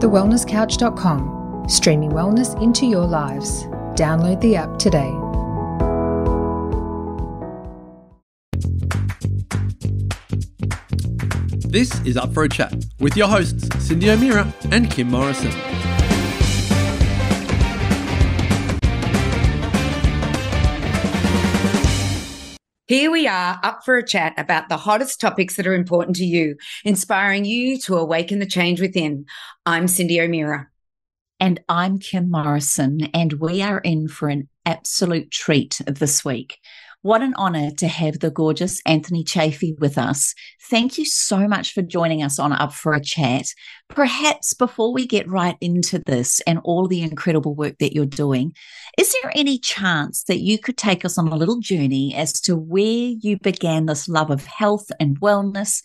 thewellnesscouch.com, streaming wellness into your lives. Download the app today. This is Up for a Chat with your hosts, Cindy O'Meara and Kim Morrison. Here we are, up for a chat about the hottest topics that are important to you, inspiring you to awaken the change within. I'm Cindy O'Meara. And I'm Kim Morrison, and we are in for an absolute treat this week. What an honour to have the gorgeous Anthony Chaffee with us. Thank you so much for joining us on Up for a Chat. Perhaps before we get right into this and all the incredible work that you're doing, is there any chance that you could take us on a little journey as to where you began this love of health and wellness,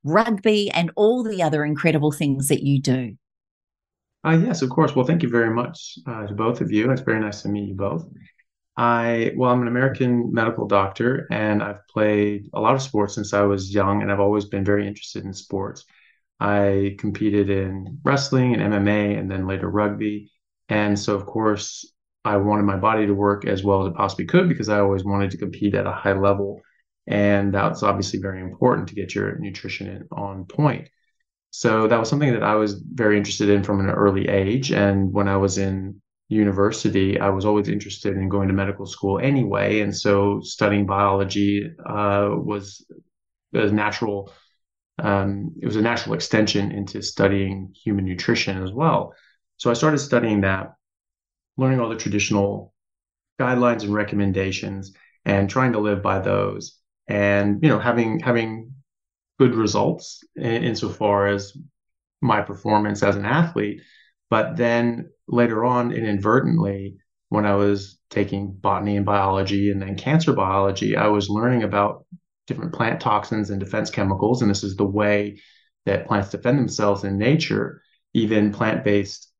rugby, and all the other incredible things that you do? Yes, of course. Well, thank you very much to both of you. It's very nice to meet you both. I'm an American medical doctor, and I've played a lot of sports since I was young, and I've always been very interested in sports. I competed in wrestling and MMA and then later rugby. And so, of course, I wanted my body to work as well as it possibly could because I always wanted to compete at a high level. And that's obviously very important to get your nutrition on point. So that was something that I was very interested in from an early age. And when I was in university, I was always interested in going to medical school anyway. And so studying biology was a natural, it was a natural extension into studying human nutrition as well. So I started studying that, learning all the traditional guidelines and recommendations and trying to live by those and, having good results insofar as my performance as an athlete. But then later on, inadvertently, when I was taking botany and biology and then cancer biology, I was learning about different plant toxins and defense chemicals. And this is the way that plants defend themselves in nature. Even plant-based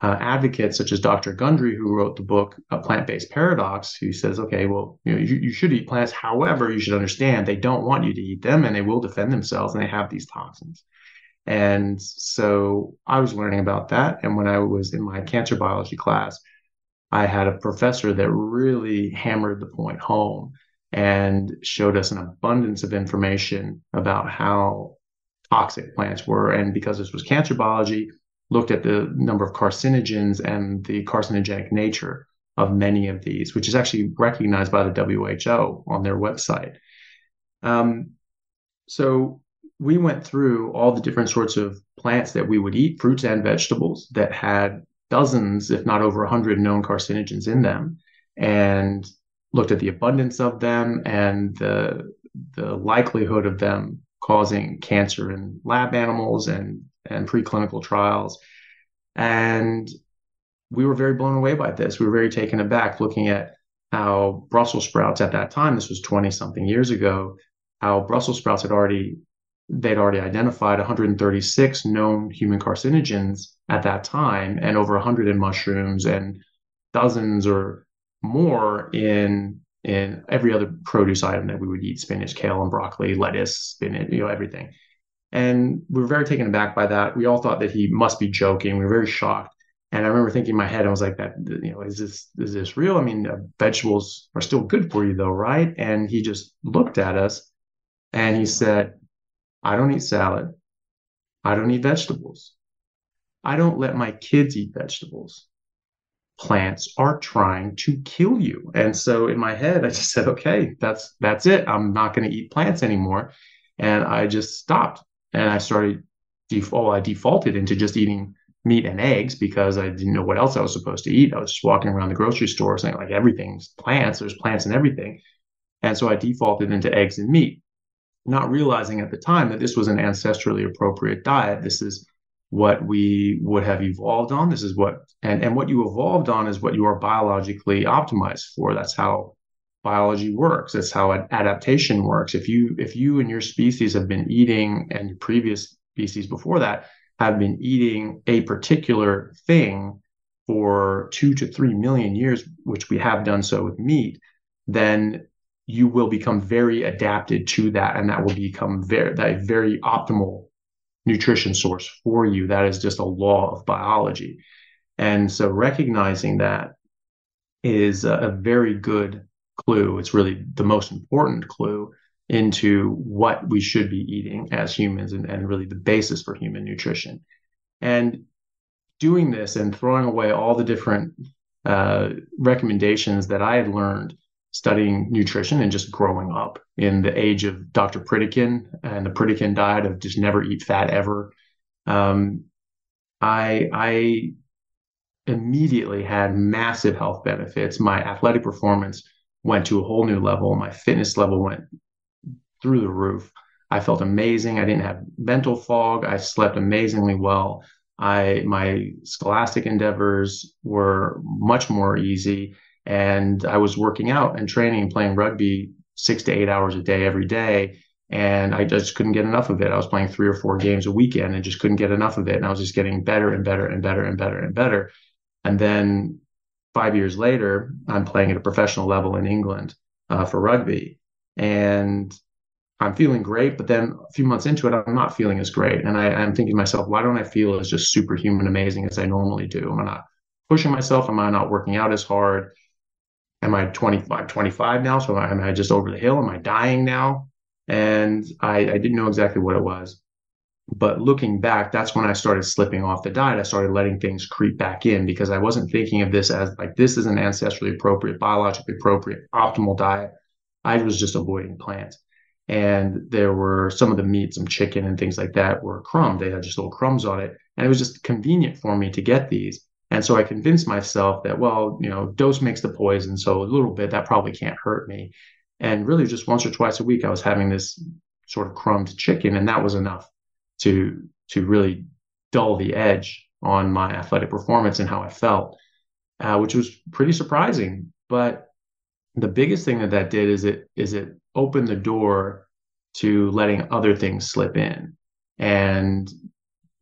advocates such as Dr. Gundry, who wrote the book Plant-Based Paradox, who says, okay, well, you should eat plants. However, you should understand they don't want you to eat them and they will defend themselves and they have these toxins. And so I was learning about that. And when I was in my cancer biology class, I had a professor that really hammered the point home and showed us an abundance of information about how toxic plants were. And because this was cancer biology, looked at the number of carcinogens and the carcinogenic nature of many of these, which is actually recognized by the WHO on their website. So we went through all the different sorts of plants that we would eat, fruits and vegetables that had dozens, if not over 100 known carcinogens in them, and looked at the abundance of them and the likelihood of them causing cancer in lab animals and preclinical trials. And we were very blown away by this. We were very taken aback looking at how Brussels sprouts at that time, this was 20 something years ago, how Brussels sprouts they'd already identified 136 known human carcinogens at that time, and over 100 in mushrooms and dozens or more in every other produce item that we would eat: spinach, kale, and broccoli, lettuce, spinach, everything. And we were very taken aback by that. We all thought that he must be joking. We were very shocked. And I remember thinking in my head, I was like, is this real? I mean, vegetables are still good for you though, right? And he just looked at us and he said, I don't eat salad. I don't eat vegetables. I don't let my kids eat vegetables. Plants are trying to kill you. And so in my head, I just said, okay, that's it. I'm not going to eat plants anymore. And I just stopped. And I started, I defaulted into just eating meat and eggs because I didn't know what else I was supposed to eat. I was just walking around the grocery store saying like everything's plants. There's plants in everything. And so I defaulted into eggs and meat, not realizing at the time that this was an ancestrally appropriate diet. This is what we would have evolved on. This is and what you evolved on is what you are biologically optimized for. That's how biology works. That's how adaptation works. If you and your species have been eating, and your previous species before that have been eating a particular thing for 2 to 3 million years, which we have done so with meat, then you will become very adapted to that, and that will become very optimal nutrition source for you. That is just a law of biology. And so recognizing that is a very good clue. It's really the most important clue into what we should be eating as humans, and really the basis for human nutrition. And doing this and throwing away all the different recommendations that I had learned studying nutrition and just growing up in the age of Dr. Pritikin and the Pritikin diet of just never eat fat ever. I immediately had massive health benefits. My athletic performance went to a whole new level. My fitness level went through the roof. I felt amazing. I didn't have mental fog. I slept amazingly well. My scholastic endeavors were much more easy, and I was working out and training and playing rugby 6 to 8 hours a day every day, and I just couldn't get enough of it. I was playing 3 or 4 games a weekend and just couldn't get enough of it, and I was just getting better and better and better and better and better. And then 5 years later, I'm playing at a professional level in England for rugby, and I'm feeling great, but then a few months into it, I'm not feeling as great. And I'm thinking to myself, why don't I feel as just superhuman amazing as I normally do? Am I not pushing myself? Am I not working out as hard? Am I 25 now? So am I just over the hill? Am I dying now? And I didn't know exactly what it was. But looking back, that's when I started slipping off the diet. I started letting things creep back in because I wasn't thinking of this as like, this is an ancestrally appropriate, biologically appropriate, optimal diet. I was just avoiding plants. And there were some of the meat, some chicken and things like that were crumbed. They had just little crumbs on it. And it was just convenient for me to get these. And so I convinced myself that, well, dose makes the poison. So a little bit, that probably can't hurt me. And really just once or twice a week, I was having this sort of crumbed chicken. And that was enough to really dull the edge on my athletic performance and how I felt, which was pretty surprising. But the biggest thing that did is it opened the door to letting other things slip in. And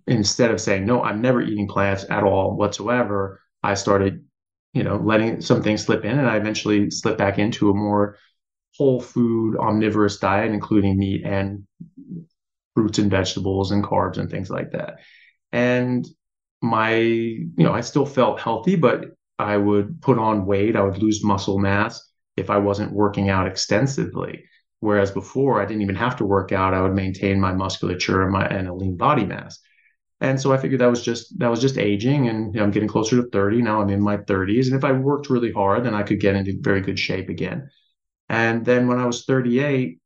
instead of saying, no, I'm never eating plants at all whatsoever, I started, letting some things slip in. And I eventually slipped back into a more whole food omnivorous diet, including meat and fruits and vegetables and carbs and things like that. And I still felt healthy, but I would put on weight. I would lose muscle mass if I wasn't working out extensively. Whereas before, I didn't even have to work out. I would maintain my musculature and a lean body mass. And so I figured that was just aging, and I'm getting closer to 30 now. I'm in my 30s, and if I worked really hard, then I could get into very good shape again. And then when I was 38,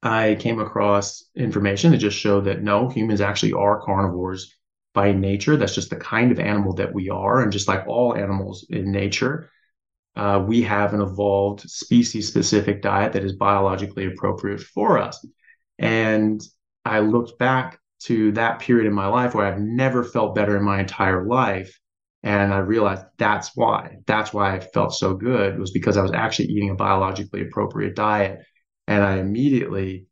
I came across information that just showed that no, humans actually are carnivores by nature. That's just the kind of animal that we are, and just like all animals in nature, we have an evolved species-specific diet that is biologically appropriate for us. And I looked back to that period in my life where I've never felt better in my entire life. And I realized that's why I felt so good, was because I was actually eating a biologically appropriate diet. And I immediately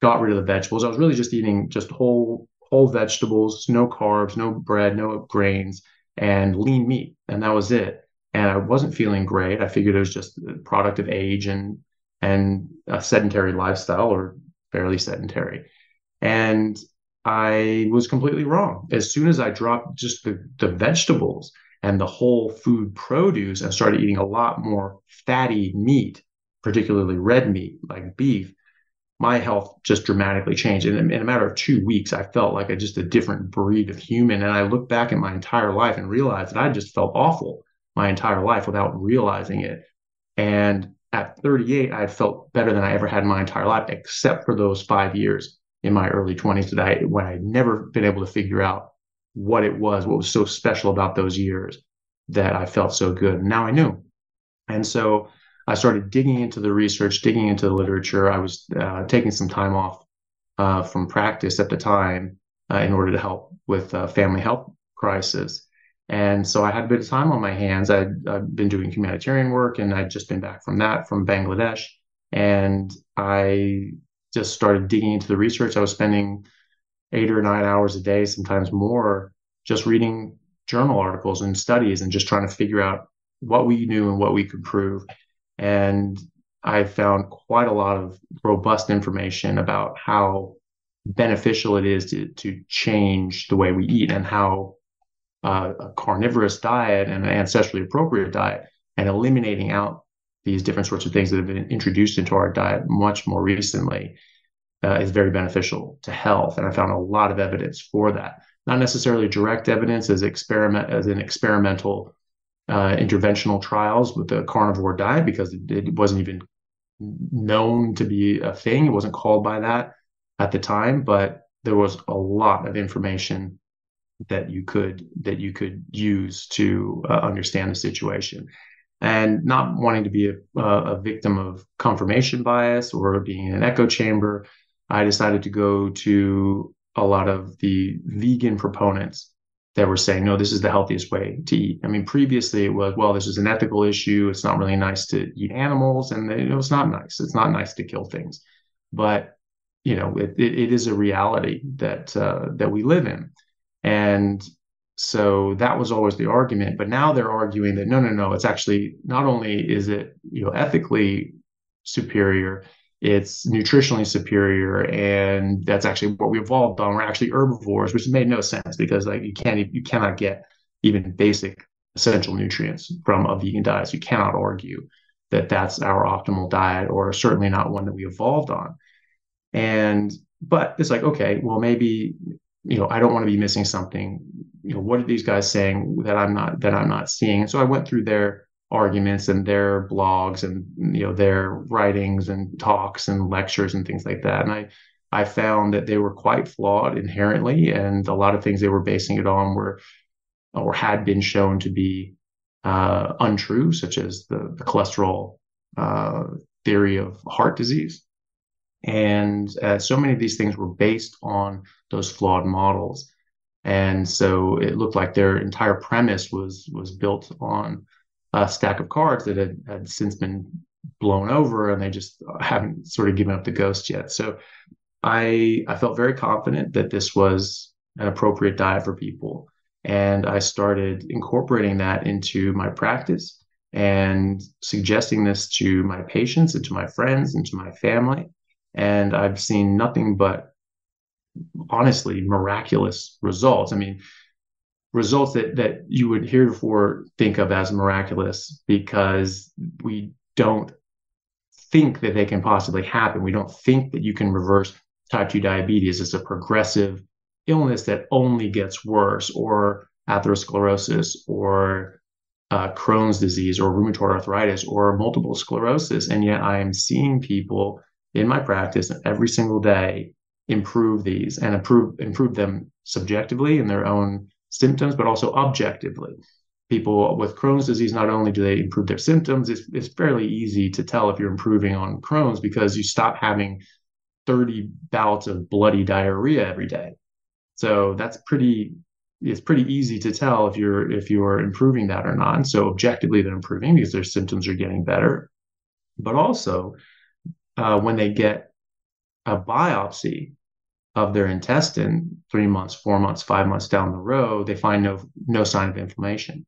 got rid of the vegetables. I was really just eating just whole vegetables, no carbs, no bread, no grains, and lean meat. And that was it. And I wasn't feeling great. I figured it was just a product of age and a sedentary lifestyle, or fairly sedentary. And I was completely wrong. As soon as I dropped just the vegetables and the whole food produce and started eating a lot more fatty meat, particularly red meat like beef, my health just dramatically changed. And in a matter of 2 weeks, I felt like just a different breed of human. And I looked back at my entire life and realized that I just felt awful my entire life without realizing it. And at 38, I had felt better than I ever had in my entire life, except for those 5 years in my early 20s when I'd never been able to figure out what was so special about those years that I felt so good. And now I knew. And so I started digging into the research, digging into the literature. I was taking some time off from practice at the time in order to help with family health crisis. And so I had a bit of time on my hands. I'd been doing humanitarian work, and I'd just been back from Bangladesh. And I just started digging into the research. I was spending 8 or 9 hours a day, sometimes more, just reading journal articles and studies and just trying to figure out what we knew and what we could prove. And I found quite a lot of robust information about how beneficial it is to change the way we eat, and how a carnivorous diet and an ancestrally appropriate diet, and eliminating out these different sorts of things that have been introduced into our diet much more recently is very beneficial to health. And I found a lot of evidence for that. Not necessarily direct evidence as in experimental interventional trials with the carnivore diet, because it wasn't even known to be a thing. It wasn't called by that at the time, but there was a lot of information that you could use to understand the situation. And not wanting to be a victim of confirmation bias or being in an echo chamber, I decided to go to a lot of the vegan proponents that were saying, no, this is the healthiest way to eat. I mean, previously it was, well, this is an ethical issue. It's not really nice to eat animals. And it's not nice. It's not nice to kill things. But, it is a reality that we live in. And so that was always the argument. But now they're arguing that no, it's actually, not only is it, ethically superior, it's nutritionally superior, and that's actually what we evolved on. We're actually herbivores, which made no sense, because you cannot get even basic essential nutrients from a vegan diet. So you cannot argue that that's our optimal diet, or certainly not one that we evolved on. But it's like, okay, well, maybe, I don't want to be missing something. What are these guys saying that I'm not seeing? And so I went through their arguments and their blogs and, their writings and talks and lectures and things like that. And I found that they were quite flawed inherently. And a lot of things they were basing it on were, or had been shown to be untrue, such as the cholesterol theory of heart disease. And so many of these things were based on those flawed models. And so it looked like their entire premise was built on a stack of cards that had since been blown over, and they just haven't sort of given up the ghost yet. So I felt very confident that this was an appropriate diet for people. And I started incorporating that into my practice and suggesting this to my patients and to my friends and to my family. And I've seen nothing but, honestly, miraculous results. I mean, results that you would heretofore think of as miraculous, because we don't think that they can possibly happen. We don't think that you can reverse type 2 diabetes as a progressive illness that only gets worse, or atherosclerosis, or Crohn's disease, or rheumatoid arthritis, or multiple sclerosis. And yet I am seeing people in my practice every single day improve these, and improve them subjectively in their own symptoms, but also objectively. People with Crohn's disease, not only do they improve their symptoms, it's fairly easy to tell if you're improving on Crohn's, because you stop having 30 bouts of bloody diarrhea every day. So it's pretty easy to tell if you're improving that or not. And so objectively they're improving because their symptoms are getting better. But also when they get a biopsy of their intestine 3 months, 4 months, 5 months down the road, they find no sign of inflammation.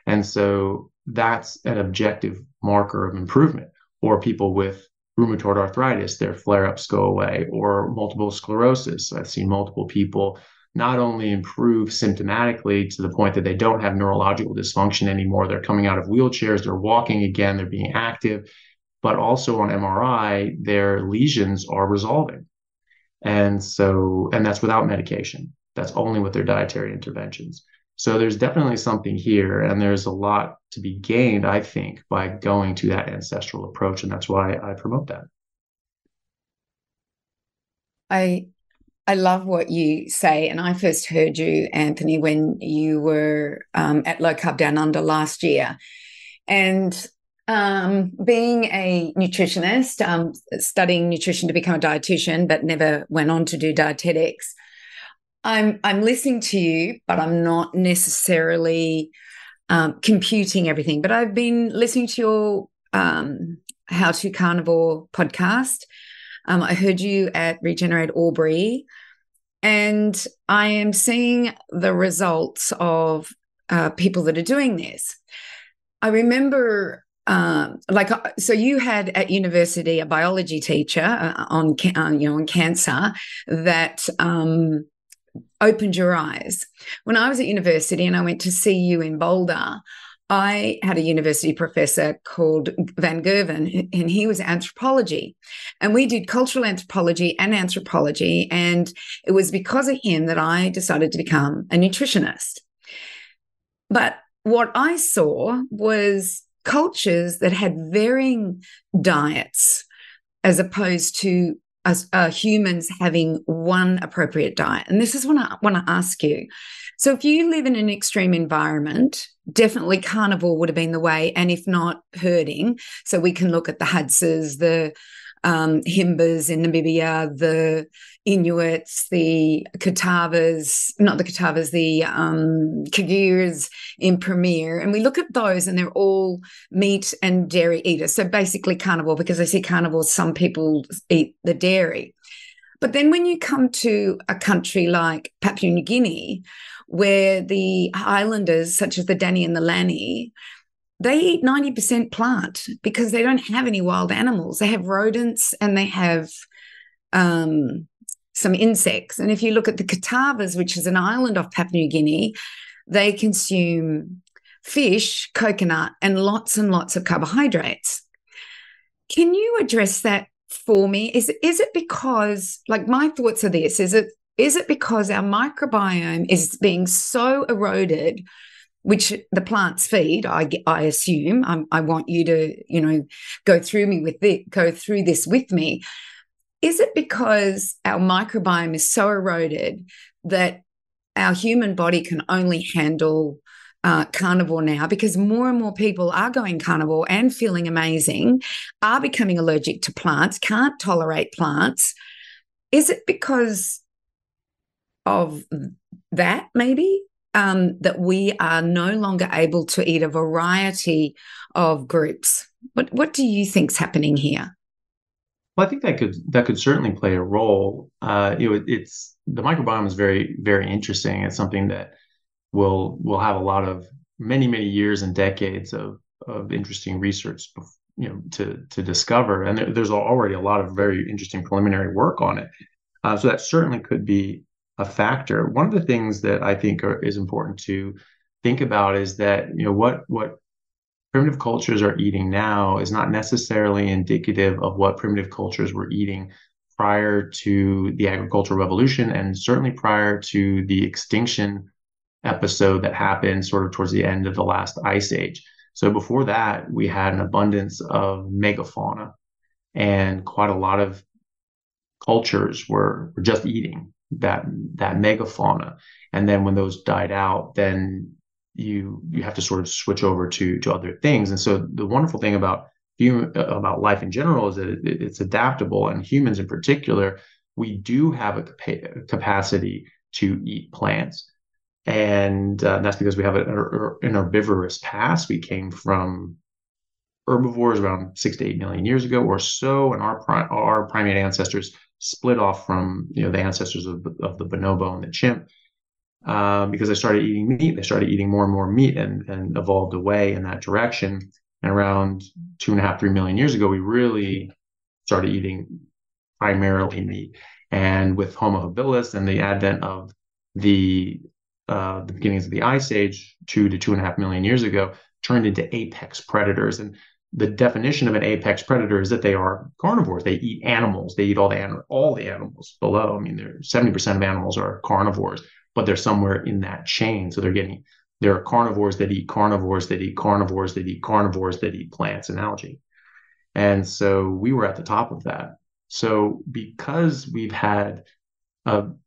And so that's an objective marker of improvement. Or people with rheumatoid arthritis, their flare-ups go away, or multiple sclerosis. I've seen multiple people not only improve symptomatically to the point that they don't have neurological dysfunction anymore, they're coming out of wheelchairs, they're walking again, they're being active, but also on MRI, their lesions are resolving. And that's without medication. That's only with their dietary interventions. So there's definitely something here, and there's a lot to be gained, I think, by going to that ancestral approach. And that's why I promote that. I love what you say. And I first heard you, Anthony, when you were at Low Carb Down Under last year. And being a nutritionist, studying nutrition to become a dietitian, but never went on to do dietetics, I'm listening to you, but I'm not necessarily computing everything. But I've been listening to your How to Carnivore podcast. I heard you at Regenerate Albury, and I am seeing the results of people that are doing this. I remember so you had at university a biology teacher on cancer that opened your eyes. When I was at university and I went to see you in Boulder, I had a university professor called Van Gerven, and he was anthropology. And we did cultural anthropology and anthropology. And it was because of him that I decided to become a nutritionist. But what I saw was cultures that had varying diets as opposed to humans having one appropriate diet. And this is what I want to ask you. So if you live in an extreme environment, definitely carnivore would have been the way, and if not, herding. So we can look at the Hadses, the Himbas in Namibia, the Inuits, the Catawbas, not the Catawbas, the Kagirs in Premier. And we look at those and they're all meat and dairy eaters. So basically carnivore, because I see carnivores, some people eat the dairy. But then when you come to a country like Papua New Guinea, where the islanders, such as the Dani and the Lani, they eat 90% plant because they don't have any wild animals. They have rodents and they have some insects. And if you look at the Catawbas, which is an island off Papua New Guinea, they consume fish, coconut, and lots of carbohydrates. Can you address that for me? Is it because, like, my thoughts are this, is it because our microbiome is being so eroded, which the plants feed, I assume. I want you to, go through this with me. Is it because our microbiome is so eroded that our human body can only handle carnivore now, because more and more people are going carnivore and feeling amazing, are becoming allergic to plants, can't tolerate plants? Is it because of that, maybe? That we are no longer able to eat a variety of groups. What do you think's happening here? Well, I think that could certainly play a role. It's the microbiome is very, very interesting. It's something that will have a lot of many years and decades of interesting research, to discover. And there's already a lot of very interesting preliminary work on it. So that certainly could be a factor. One of the things that I think is important to think about is that what primitive cultures are eating now is not necessarily indicative of what primitive cultures were eating prior to the agricultural revolution, and certainly prior to the extinction episode that happened sort of towards the end of the last ice age. So before that, we had an abundance of megafauna, and quite a lot of cultures were just eating that megafauna. And then when those died out, then you have to sort of switch over to other things. And so the wonderful thing about life in general is that it's adaptable, and humans in particular, we do have a capacity to eat plants. And that's because we have an herbivorous past. We came from herbivores around 6 to 8 million years ago or so, and our primate ancestors split off from the ancestors of the bonobo and the chimp, because they started eating meat. They started eating more and more meat and evolved away in that direction. And around 2.5, 3 million years ago, we really started eating primarily meat. And with Homo habilis and the advent of the beginnings of the Ice Age, 2 to 2.5 million years ago, turned into apex predators. And the definition of an apex predator is that they are carnivores. They eat animals. They eat all the animals below. I mean, 70% of animals are carnivores, but they're somewhere in that chain. So there are carnivores that eat carnivores that eat carnivores that eat carnivores that eat plants and algae. And so we were at the top of that. So because we've had an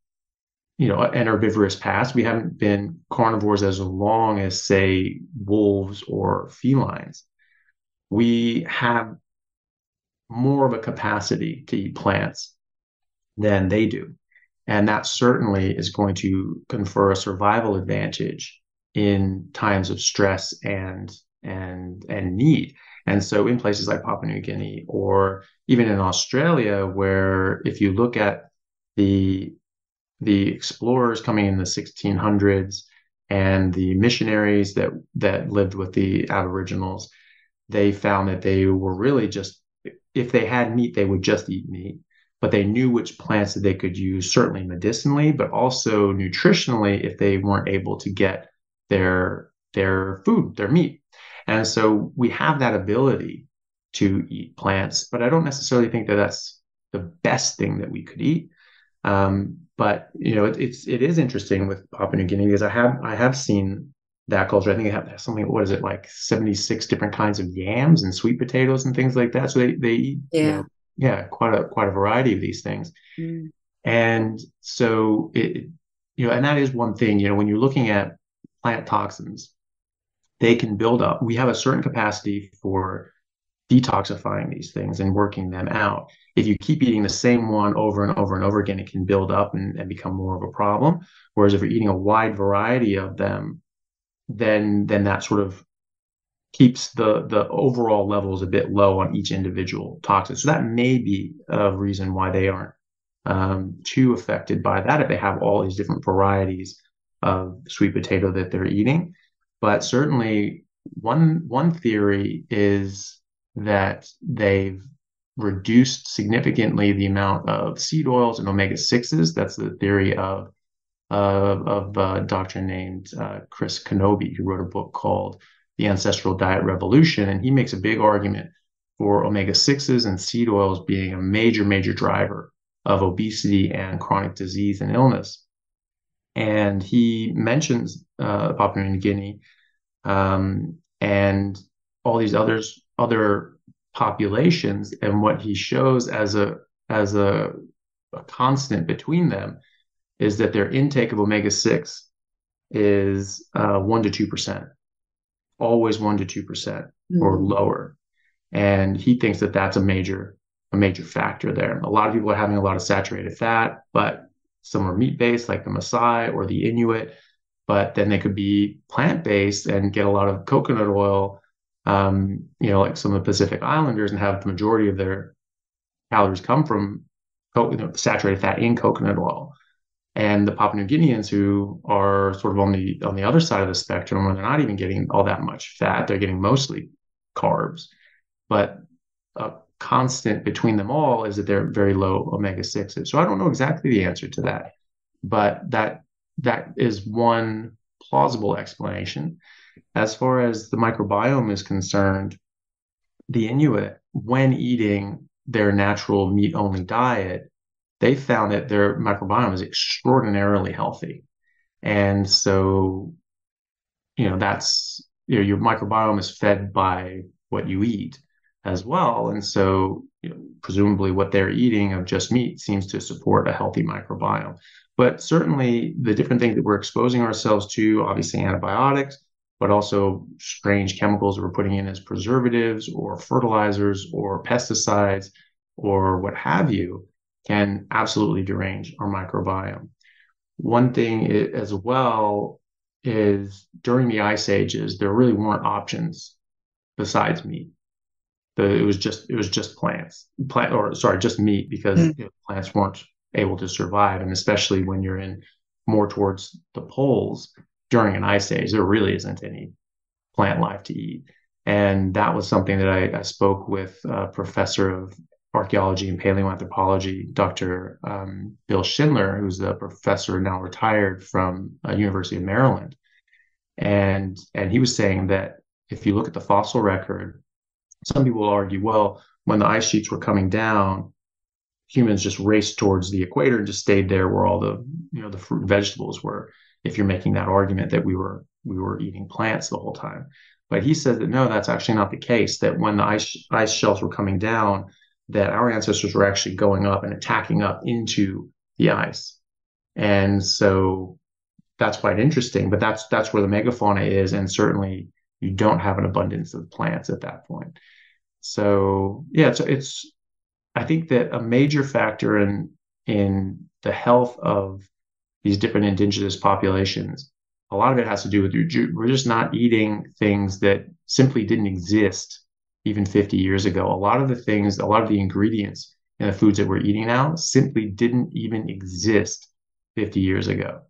herbivorous past, we haven't been carnivores as long as, say, wolves or felines. We have more of a capacity to eat plants than they do. And that certainly is going to confer a survival advantage in times of stress and need. And so in places like Papua New Guinea, or even in Australia, where if you look at the explorers coming in the 1600s and the missionaries that lived with the Aboriginals, they found that they were really just, if they had meat, they would just eat meat. But they knew which plants that they could use, certainly medicinally, but also nutritionally if they weren't able to get their food, their meat. And so we have that ability to eat plants, but I don't necessarily think that that's the best thing that we could eat. But it is interesting with Papua New Guinea because I have seen that culture. I think they have something, what is it, like 76 different kinds of yams and sweet potatoes and things like that. So they eat, quite a variety of these things. Mm. And so and that is one thing, when you're looking at plant toxins, they can build up. We have a certain capacity for detoxifying these things and working them out. If you keep eating the same one over and over and over again, it can build up and become more of a problem. Whereas if you're eating a wide variety of them, then that sort of keeps the overall levels a bit low on each individual toxin. So that may be a reason why they aren't too affected by that if they have all these different varieties of sweet potato that they're eating. But certainly one theory is that they've reduced significantly the amount of seed oils and omega-6s. That's the theory of a doctor named Chris Kenobi, who wrote a book called The Ancestral Diet Revolution. And he makes a big argument for omega-6s and seed oils being a major, major driver of obesity and chronic disease and illness. And he mentions Papua New Guinea and all these other populations, and what he shows as a constant between them is that their intake of omega-6 is 1 to 2%, always 1 to 2% or lower. And he thinks that that's a major factor there. A lot of people are having a lot of saturated fat, but some are meat-based, like the Maasai or the Inuit, but then they could be plant-based and get a lot of coconut oil, like some of the Pacific Islanders, and have the majority of their calories come from saturated fat in coconut oil. And the Papua New Guineans, who are sort of on the other side of the spectrum, where they're not even getting all that much fat, they're getting mostly carbs. But a constant between them all is that they're very low omega-6s. So I don't know exactly the answer to that, but that is one plausible explanation. As far as the microbiome is concerned, the Inuit, when eating their natural meat-only diet, they found that their microbiome is extraordinarily healthy. And so, that's, your microbiome is fed by what you eat as well. And so, presumably what they're eating of just meat seems to support a healthy microbiome. But certainly the different things that we're exposing ourselves to, obviously antibiotics, but also strange chemicals that we're putting in as preservatives or fertilizers or pesticides or what have you, can absolutely derange our microbiome. One thing as well is during the ice ages, there really weren't options besides meat. It was just just meat, because plants weren't able to survive. And especially when you're in more towards the poles during an ice age, there really isn't any plant life to eat. And that was something that I spoke with a professor of archaeology and paleoanthropology, Dr. Bill Schindler, who's a professor now retired from University of Maryland. And he was saying that if you look at the fossil record, some people will argue, well, when the ice sheets were coming down, humans just raced towards the equator and just stayed there where all the the fruit and vegetables were, if you're making that argument that we were eating plants the whole time. But he says that no, that's actually not the case, that when the ice shelves were coming down, that our ancestors were actually going up and attacking up into the ice. And so that's quite interesting, but that's where the megafauna is. And certainly you don't have an abundance of plants at that point. So yeah, it's I think that a major factor in the health of these different indigenous populations, a lot of it has to do with we're just not eating things that simply didn't exist even 50 years ago. A lot of the ingredients in the foods that we're eating now simply didn't even exist 50 years ago.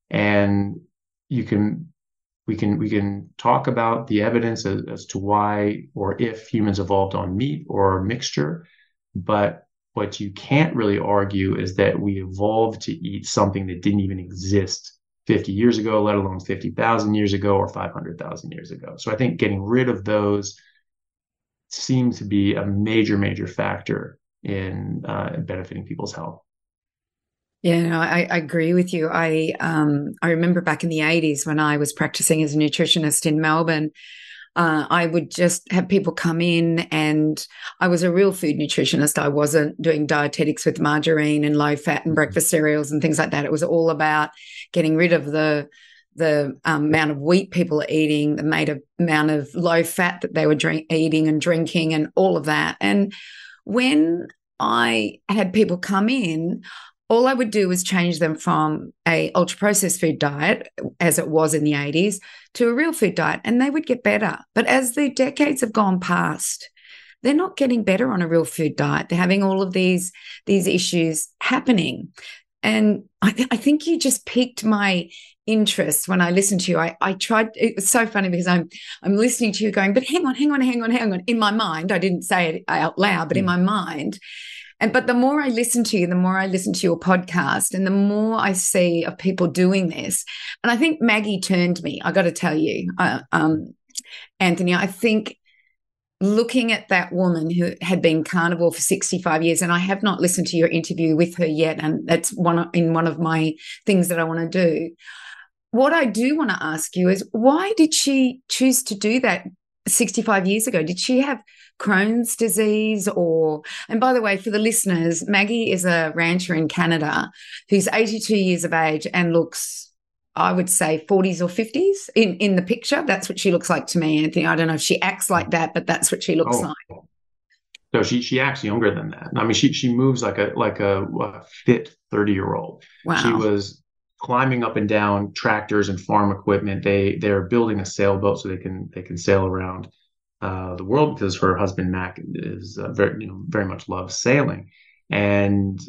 And you can we can talk about the evidence as to why or if humans evolved on meat or a mixture, but what you can't really argue is that we evolved to eat something that didn't even exist 50 years ago, let alone 50,000 years ago or 500,000 years ago. So I think getting rid of those seems to be a major, major factor in benefiting people's health. Yeah, no, I agree with you. I remember back in the 80s when I was practicing as a nutritionist in Melbourne, I would just have people come in, and I was a real food nutritionist. I wasn't doing dietetics with margarine and low fat and breakfast cereals and things like that. It was all about getting rid of the amount of wheat people are eating, the amount of low fat that they were eating and drinking, and all of that. And when I had people come in, all I would do was change them from a ultra processed food diet, as it was in the 80s, to a real food diet, and they would get better. But as the decades have gone past, they're not getting better on a real food diet. They're having all of these issues happening. And I think you just piqued my interest when I listened to you. I tried. It was so funny because I'm listening to you going, but hang on. In my mind, I didn't say it out loud, but in my mind. But the more I listen to you, the more I listen to your podcast, and the more I see of people doing this. And I think Maggie turned me. I got to tell you, Anthony, I think looking at that woman who had been carnivore for 65 years, and I have not listened to your interview with her yet, and that's one of my things that I want to do. What I do want to ask you is, why did she choose to do that 65 years ago? Did she have Crohn's disease? And by the way, for the listeners, Maggie is a rancher in Canada who's 82 years of age and looks, I would say, 40s or 50s in the picture. That's what she looks like to me, Anthony. I don't know if she acts like that, but that's what she looks like. So she acts younger than that. I mean, she moves like a fit 30-year-old. Wow. She was climbing up and down tractors and farm equipment. They're building a sailboat so they can sail around the world, because her husband Mac is very much loves sailing. And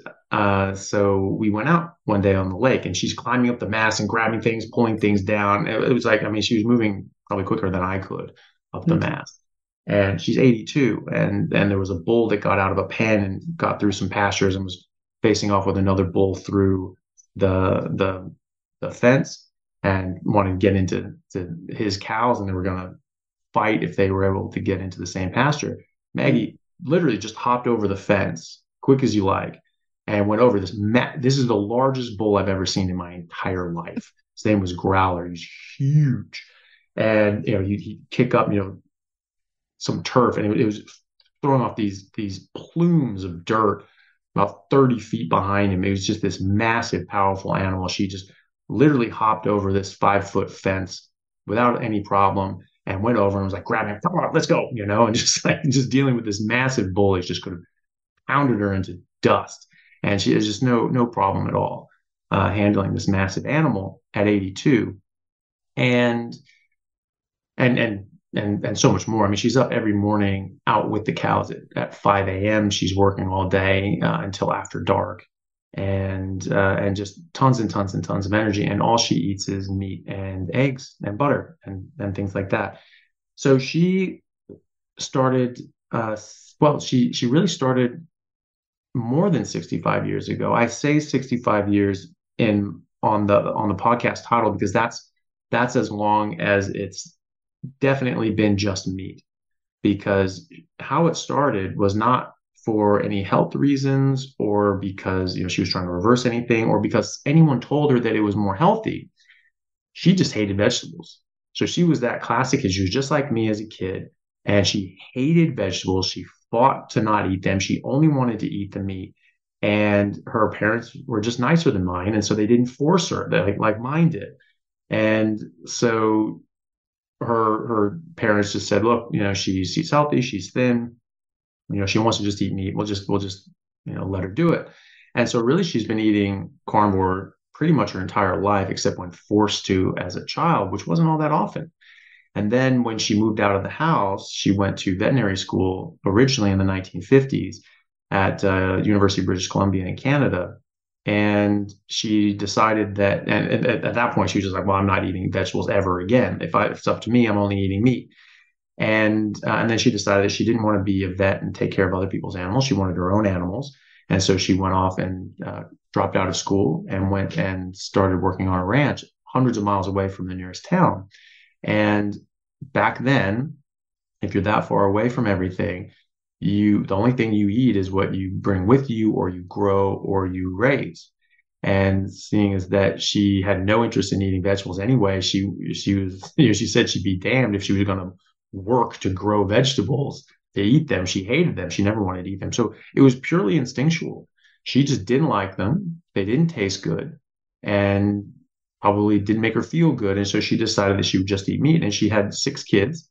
so we went out one day on the lake, and she's climbing up the mast and grabbing things, pulling things down. It was like, I mean, she was moving probably quicker than I could up the mast. And she's 82, and there was a bull that got out of a pen and got through some pastures and was facing off with another bull through the fence and wanted to get into his cows, and they were going to fight if they were able to get into the same pasture. Maggie literally just hopped over the fence, quick as you like, and went over this. This is the largest bull I've ever seen in my entire life. His name was Growler. He's huge, and he'd kick up some turf, and it was throwing off these plumes of dirt about 30 feet behind him. It was just this massive, powerful animal. She just literally hopped over this 5-foot fence without any problem and went over and was like, grabbing him, come on, let's go, and just dealing with this massive bull. He just could have pounded her into dust. And she has just no problem at all handling this massive animal at 82. And so much more. I mean, she's up every morning out with the cows at 5 a.m. She's working all day until after dark, and just tons and tons and tons of energy. And all she eats is meat and eggs and butter and things like that. So she started. She really started more than 65 years ago. I say 65 years on the podcast title because that's as long as it's definitely been just meat, because how it started was not for any health reasons or because she was trying to reverse anything or because anyone told her that it was more healthy. She just hated vegetables. So she was that classic, she was just like me as a kid, and she hated vegetables. She fought to not eat them. She only wanted to eat the meat, and her parents were just nicer than mine, and so they didn't force her like mine did. And so her parents just said, look, she's healthy, she's thin, she wants to just eat meat. We'll just let her do it. And so really she's been eating carnivore pretty much her entire life, except when forced to as a child, which wasn't all that often. And then when she moved out of the house, she went to veterinary school originally in the 1950s at University of British Columbia in Canada. And she decided that, and at that point, she was just like, well, I'm not eating vegetables ever again. If it's up to me, I'm only eating meat. And then she decided that she didn't want to be a vet and take care of other people's animals. She wanted her own animals. And so she went off and dropped out of school and went and started working on a ranch hundreds of miles away from the nearest town. And back then, if you're that far away from everything, the only thing you eat is what you bring with you or you grow or you raise. And seeing as that she had no interest in eating vegetables anyway, she was, she said she'd be damned if she was going to work to grow vegetables to eat them. She hated them. She never wanted to eat them. So it was purely instinctual. She just didn't like them. They didn't taste good and probably didn't make her feel good. And so she decided that she would just eat meat. And she had 6 kids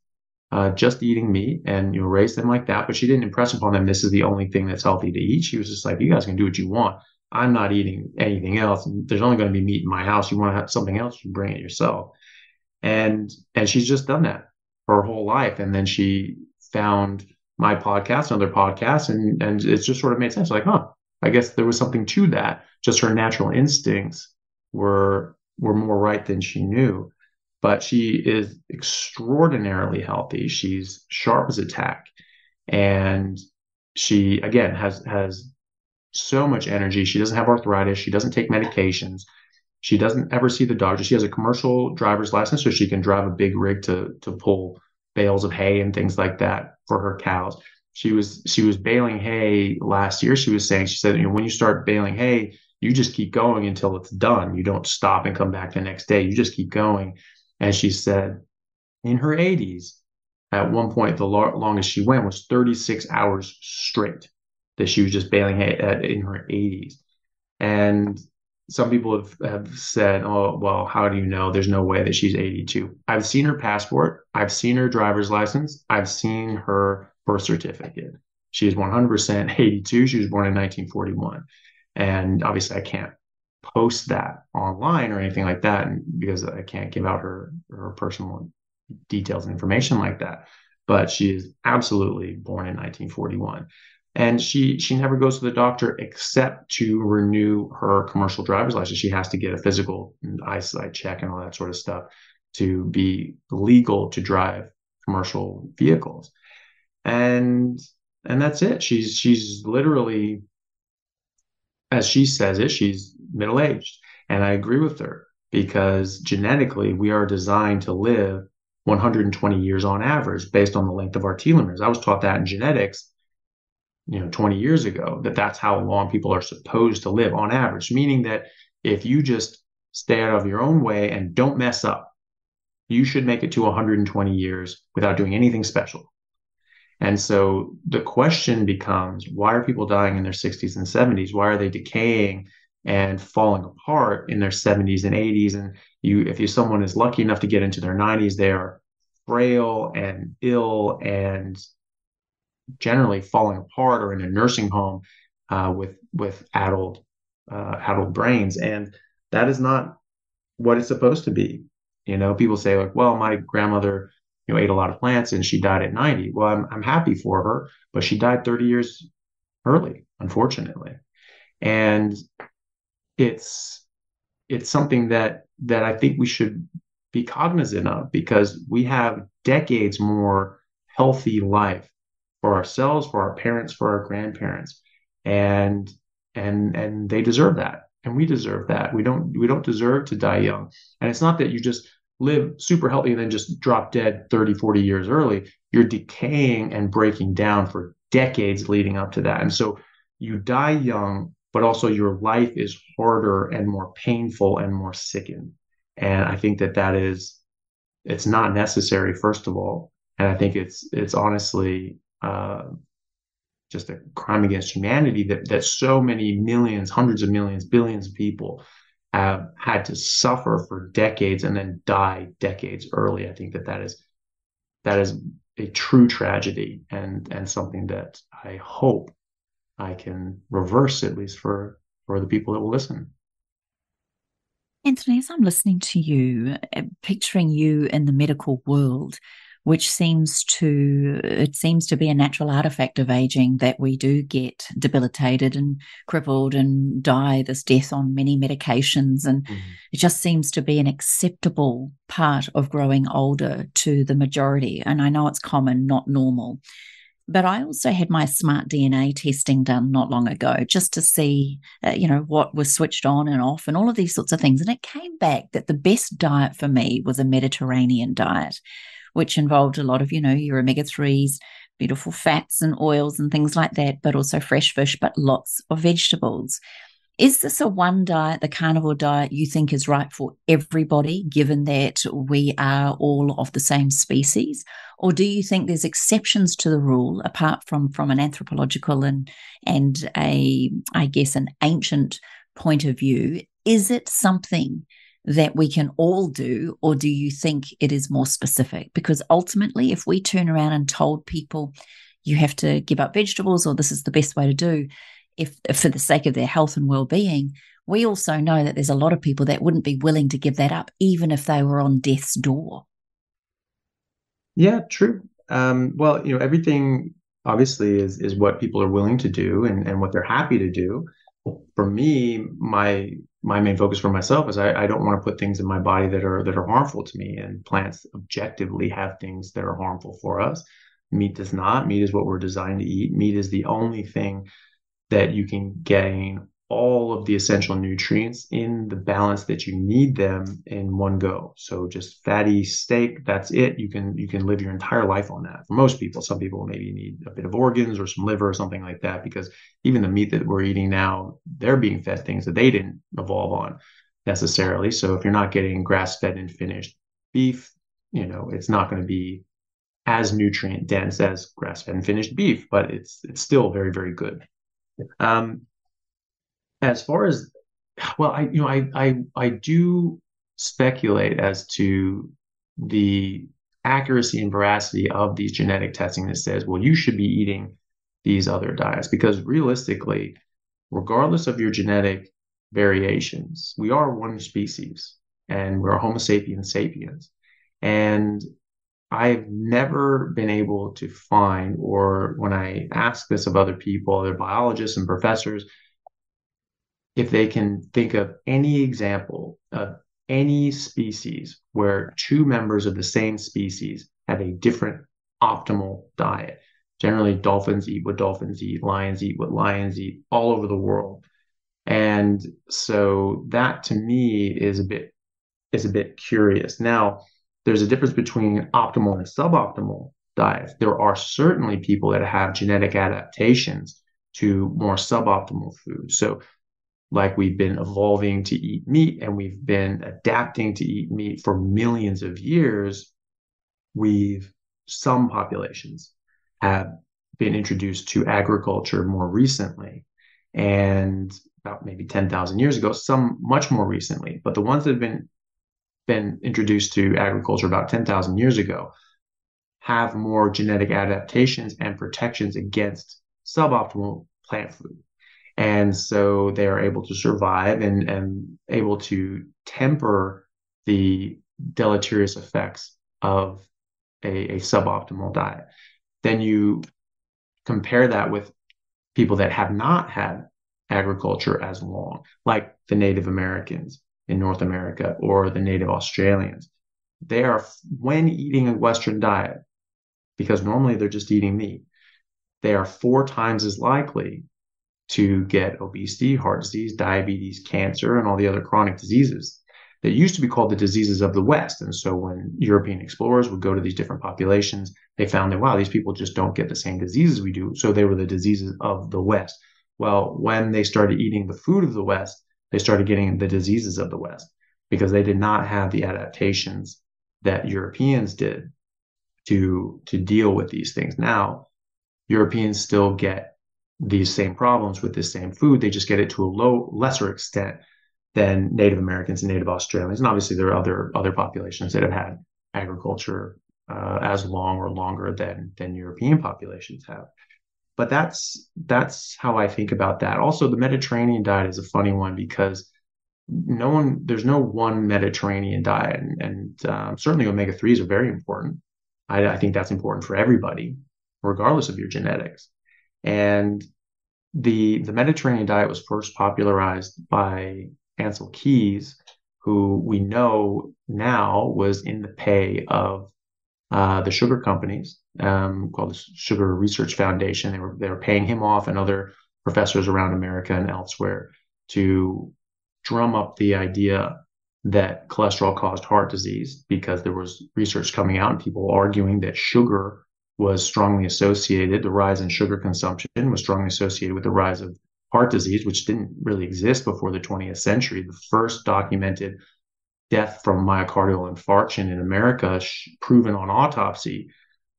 just eating meat and raise them like that. But she didn't impress upon them this is the only thing that's healthy to eat. She was just like, you guys can do what you want. I'm not eating anything else. There's only going to be meat in my house. You want to have something else, you bring it yourself. And she's just done that her whole life. And then she found my podcast, another podcast, and it just sort of made sense. Like, I guess there was something to that. Just her natural instincts were more right than she knew. But she is extraordinarily healthy. She's sharp as a tack. And she, again, has so much energy. She doesn't have arthritis. She doesn't take medications. She doesn't ever see the doctor. She has a commercial driver's license, so she can drive a big rig to pull bales of hay and things like that for her cows. She was baling hay last year. She said, when you start baling hay, you just keep going until it's done. You don't stop and come back the next day. You just keep going. And she said in her 80s, at one point, the longest she went was 36 hours straight that she was just baling hay in her 80s. And some people have said, oh, well, how do you know? There's no way that she's 82. I've seen her passport. I've seen her driver's license. I've seen her birth certificate. She is 100% 82. She was born in 1941. And obviously I can't post that online or anything like that because I can't give out her personal details and information like that. But she is absolutely born in 1941. And she never goes to the doctor except to renew her commercial driver's license. She has to get a physical eyesight check and all that sort of stuff to be legal to drive commercial vehicles. And that's it. She's literally, as she says it, she's middle-aged. And I agree with her because genetically we are designed to live 120 years on average based on the length of our telomeres. I was taught that in genetics 20 years ago, that's how long people are supposed to live on average, meaning that if you just stay out of your own way and don't mess up, you should make it to 120 years without doing anything special. And so the question becomes, why are people dying in their 60s and 70s? Why are they decaying and falling apart in their 70s and 80s? And if someone is lucky enough to get into their 90s, they are frail and ill and generally falling apart or in a nursing home with addled brains. And that is not what it's supposed to be. People say like, well, my grandmother ate a lot of plants and she died at 90. Well, I'm happy for her, but she died 30 years early, unfortunately. And it's something that I think we should be cognizant of because we have decades more healthy life for ourselves, for our parents, for our grandparents, and they deserve that, and we deserve that. We don't deserve to die young. And it's not that you just live super healthy and then just drop dead 30, 40 years early. You're decaying and breaking down for decades leading up to that. And so you die young, but also your life is harder and more painful and more sickened. And I think it's not necessary, first of all. And I think it's honestly just a crime against humanity that so many millions, hundreds of millions, billions of people have had to suffer for decades and then die decades early. I think that is a true tragedy and something that I hope I can reverse, at least for the people that will listen. Anthony, as I'm listening to you, picturing you in the medical world, which seems to be a natural artifact of aging, that we do get debilitated and crippled and die this death on many medications. And it just seems to be an acceptable part of growing older to the majority. And I know it's common, not normal. But I also had my smart DNA testing done not long ago, just to see, what was switched on and off and all of these sorts of things. And it came back that the best diet for me was a Mediterranean diet, which involved a lot of, your omega-3s, beautiful fats and oils and things like that, but also fresh fish, but lots of vegetables. Is this a one diet, the carnivore diet, you think is right for everybody, given that we are all of the same species? Or do you think there's exceptions to the rule, apart from an anthropological and an ancient point of view? Is it something that we can all do, or do you think it is more specific? Because ultimately, if we turn around and told people you have to give up vegetables, or this is the best way to do, if for the sake of their health and well-being, we also know that there's a lot of people that wouldn't be willing to give that up, even if they were on death's door. Yeah, true. Well, everything obviously is what people are willing to do and what they're happy to do. For me, my main focus for myself is I don't want to put things in my body that are harmful to me, and plants objectively have things that are harmful for us. Meat does not. Meat is what we're designed to eat. Meat is the only thing that you can gain all of the essential nutrients in the balance that you need them in one go. So just fatty steak, that's it. You can live your entire life on that. For most people, some people maybe need a bit of organs or some liver or something like that, because even the meat that we're eating now, they're being fed things that they didn't evolve on necessarily. So if you're not getting grass-fed and finished beef, it's not going to be as nutrient dense as grass-fed and finished beef, but it's still very, very good. As far as, well, I do speculate as to the accuracy and veracity of these genetic testing that says, well, you should be eating these other diets, because realistically, regardless of your genetic variations, we are one species and we're Homo sapiens sapiens. And I've never been able to find, or when I ask this of other people, other biologists and professors, if they can think of any example of any species where two members of the same species have a different optimal diet. Generally, dolphins eat what dolphins eat, lions eat what lions eat, all over the world. And so that to me is a bit curious. Now, there's a difference between optimal and suboptimal diets. There are certainly people that have genetic adaptations to more suboptimal foods. So like we've been evolving to eat meat and we've been adapting to eat meat for millions of years, some populations have been introduced to agriculture more recently, and about maybe 10,000 years ago, some much more recently. But the ones that have been introduced to agriculture about 10,000 years ago have more genetic adaptations and protections against suboptimal plant food. And so they are able to survive and able to temper the deleterious effects of a suboptimal diet. Then you compare that with people that have not had agriculture as long, like the Native Americans in North America or the Native Australians. They are, when eating a Western diet, because normally they're just eating meat, they are 4 times as likely to get obesity, heart disease, diabetes, cancer, and all the other chronic diseases that used to be called the diseases of the West. And so when European explorers would go to these different populations, they found that, wow, these people just don't get the same diseases we do. So they were the diseases of the West. Well, when they started eating the food of the West, they started getting the diseases of the West, because they did not have the adaptations that Europeans did to deal with these things. Now, Europeans still get these same problems with this same food. They just get it to a lesser extent than Native Americans and Native Australians. And obviously there are other populations that have had agriculture as long or longer than European populations have. But that's how I think about that. Also, the Mediterranean diet is a funny one, because there's no one Mediterranean diet, and certainly omega-3s are very important. I think that's important for everybody, regardless of your genetics. And the Mediterranean diet was first popularized by Ansel Keys, who we know now was in the pay of the sugar companies, called the Sugar Research Foundation. They were paying him off and other professors around America and elsewhere to drum up the idea that cholesterol caused heart disease, because there was research coming out and people arguing that sugar was strongly associated, the rise in sugar consumption was strongly associated with the rise of heart disease, which didn't really exist before the 20th century. The first documented death from myocardial infarction in America, proven on autopsy,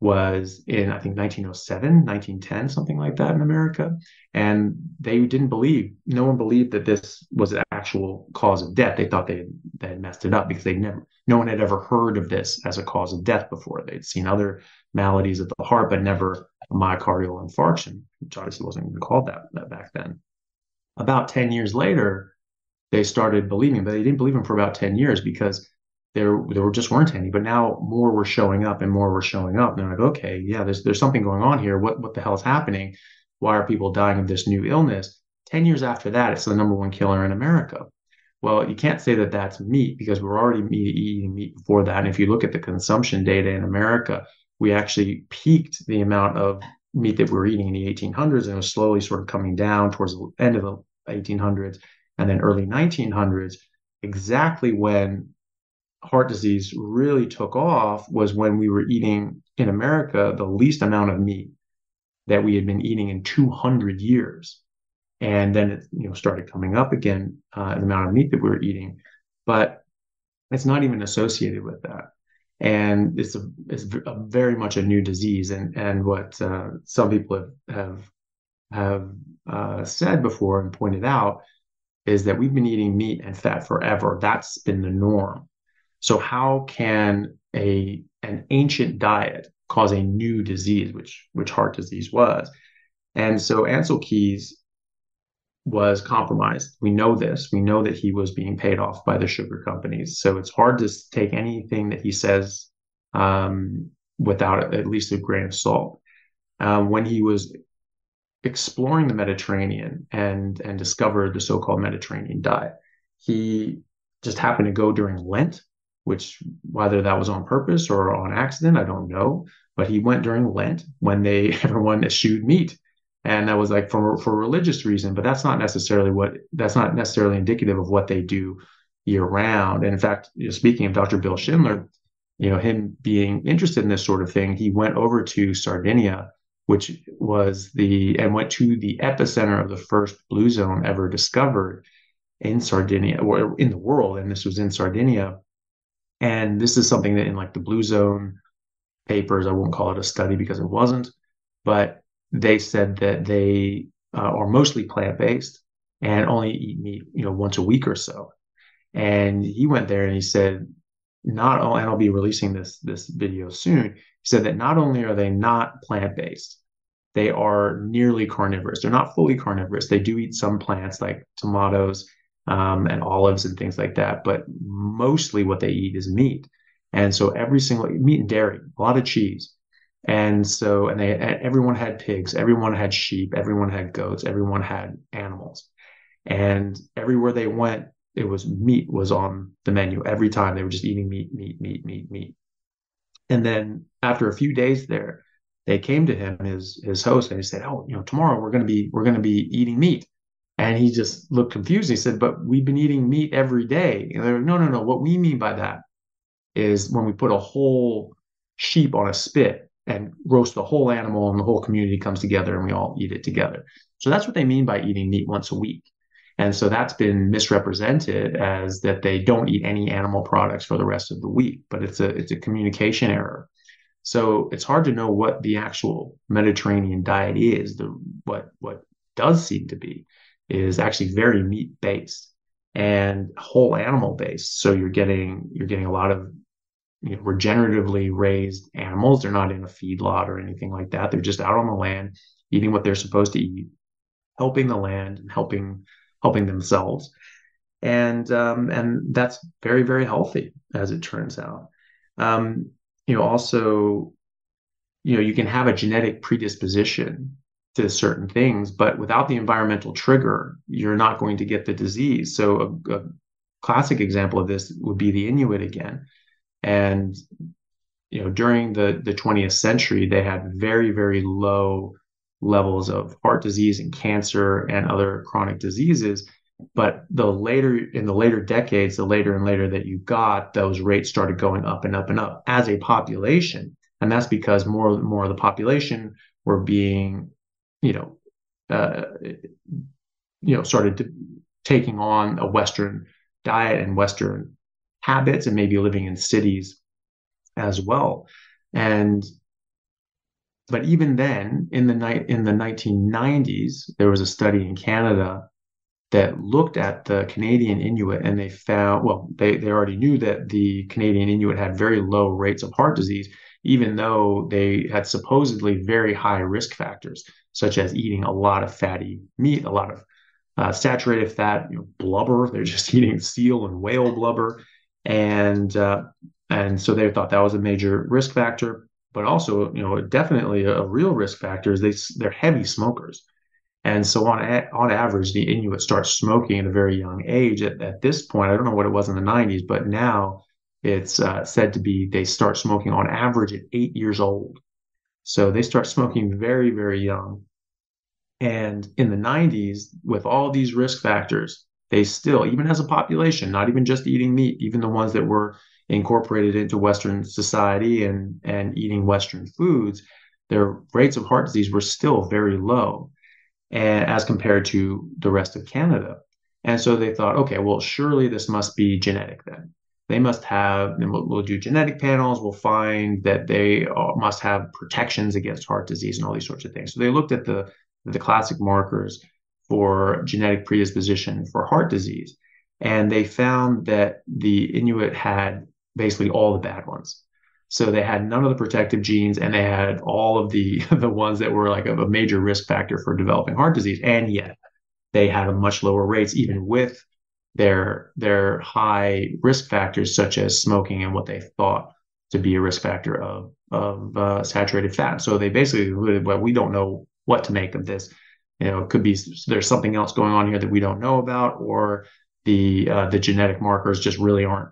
was in, I think, 1907, 1910, something like that in America. And they didn't believe, no one believed that this was an actual cause of death. They thought they had messed it up because no one had ever heard of this as a cause of death before. They'd seen other maladies of the heart, but never a myocardial infarction, which obviously wasn't even called that back then. About 10 years later, they started believing, but they didn't believe him for about 10 years because there just weren't any. But now more were showing up and more were showing up. And they're like, okay, yeah, there's something going on here. What the hell is happening? Why are people dying of this new illness? 10 years after that, it's the number one killer in America. Well, you can't say that that's meat, because we're already eating meat before that. And if you look at the consumption data in America, we actually peaked the amount of meat that we were eating in the 1800s, and it was slowly sort of coming down towards the end of the 1800s and then early 1900s. Exactly when heart disease really took off was when we were eating in America the least amount of meat that we had been eating in 200 years. And then it started coming up again, the amount of meat that we were eating, but it's not even associated with that. And it's very much a new disease. And what some people have said before and pointed out is that we've been eating meat and fat forever. That's been the norm. So how can an ancient diet cause a new disease, which heart disease was? And so Ansel Keys was compromised. We know this. We know that he was being paid off by the sugar companies. So it's hard to take anything that he says without at least a grain of salt. When he was exploring the Mediterranean and discovered the so-called Mediterranean diet, he just happened to go during Lent, which, whether that was on purpose or on accident, I don't know. But he went during Lent when everyone eschewed meat. And that was like for religious reason, but that's not necessarily indicative of what they do year round. And in fact, speaking of Dr. Bill Schindler, him being interested in this sort of thing, he went over to Sardinia, which was went to the epicenter of the first blue zone ever discovered in Sardinia, or in the world. And this was in Sardinia. And this is something that in like the blue zone papers, I won't call it a study because it wasn't, but they said that they are mostly plant-based and only eat meat, once a week or so. And he went there and he said, and I'll be releasing this video soon. He said that not only are they not plant-based, they are nearly carnivorous. They're not fully carnivorous. They do eat some plants like tomatoes and olives and things like that, but mostly what they eat is meat. And so meat and dairy, a lot of cheese. And so, everyone had pigs, everyone had sheep, everyone had goats, everyone had animals. And everywhere they went, meat was on the menu. Every time they were just eating meat, meat, meat, meat, meat. And then after a few days there, they came to him, his host, and he said, "Oh, tomorrow we're going to be eating meat." And he just looked confused. He said, "But we've been eating meat every day." And they're like, no. What we mean by that is when we put a whole sheep on a spit and roast the whole animal, and the whole community comes together and we all eat it together. So that's what they mean by eating meat once a week. And so that's been misrepresented as that they don't eat any animal products for the rest of the week, but it's a communication error. So it's hard to know what the actual Mediterranean diet is. What does seem to be is actually very meat based and whole animal based. So you're getting a lot of regeneratively raised animals. They're not in a feedlot or anything like that. They're just out on the land, eating what they're supposed to eat, helping the land and helping themselves. And that's very, very healthy, as it turns out. also, you can have a genetic predisposition to certain things, but without the environmental trigger, you're not going to get the disease. So a classic example of this would be the Inuit again. And, during the 20th century, they had very, very low levels of heart disease and cancer and other chronic diseases. But in the later decades, the later and later that you got, those rates started going up and up and up as a population. And that's because more of the population were being, uh, started taking on a Western diet and Western habits, and maybe living in cities as well. But even then, in the 1990s, there was a study in Canada that looked at the Canadian Inuit, and they found, well, they already knew that the Canadian Inuit had very low rates of heart disease, even though they had supposedly very high risk factors, such as eating a lot of fatty meat, a lot of saturated fat, blubber. They're just eating seal and whale blubber, and so they thought that was a major risk factor. But also, definitely a real risk factor is they're heavy smokers. And so on average, the Inuit start smoking at a very young age. At this point, I don't know what it was in the 90s, but now it's said to be they start smoking on average at 8 years old. So they start smoking very, very young. And in the 90s, with all these risk factors, they still, even as a population, not even just eating meat, even the ones that were incorporated into Western society and eating Western foods, their rates of heart disease were still very low, and as compared to the rest of Canada. And so they thought, okay, well, surely this must be genetic then. They must have, and we'll do genetic panels. We'll find that they must have protections against heart disease and all these sorts of things. So they looked at the classic markers for genetic predisposition for heart disease. And they found that the Inuit had basically all the bad ones. So they had none of the protective genes, and they had all of the ones that were like a major risk factor for developing heart disease. And yet they had a much lower rates, even with their high risk factors, such as smoking and what they thought to be a risk factor of saturated fat. So they basically concluded, well, we don't know what to make of this. It could be there's something else going on here that we don't know about, or the genetic markers just really aren't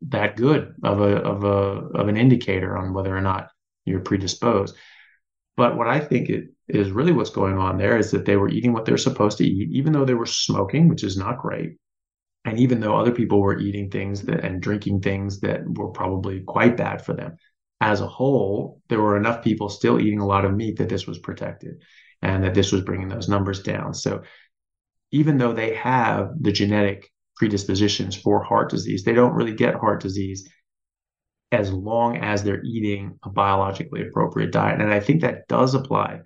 that good of an indicator on whether or not you're predisposed. But what I think is really what's going on there is that they were eating what they're supposed to eat, even though they were smoking, which is not great. And even though other people were eating things and drinking things that were probably quite bad for them, as a whole, there were enough people still eating a lot of meat that this was protected and that this was bringing those numbers down. So even though they have the genetic predispositions for heart disease, they don't really get heart disease as long as they're eating a biologically appropriate diet. And I think that does apply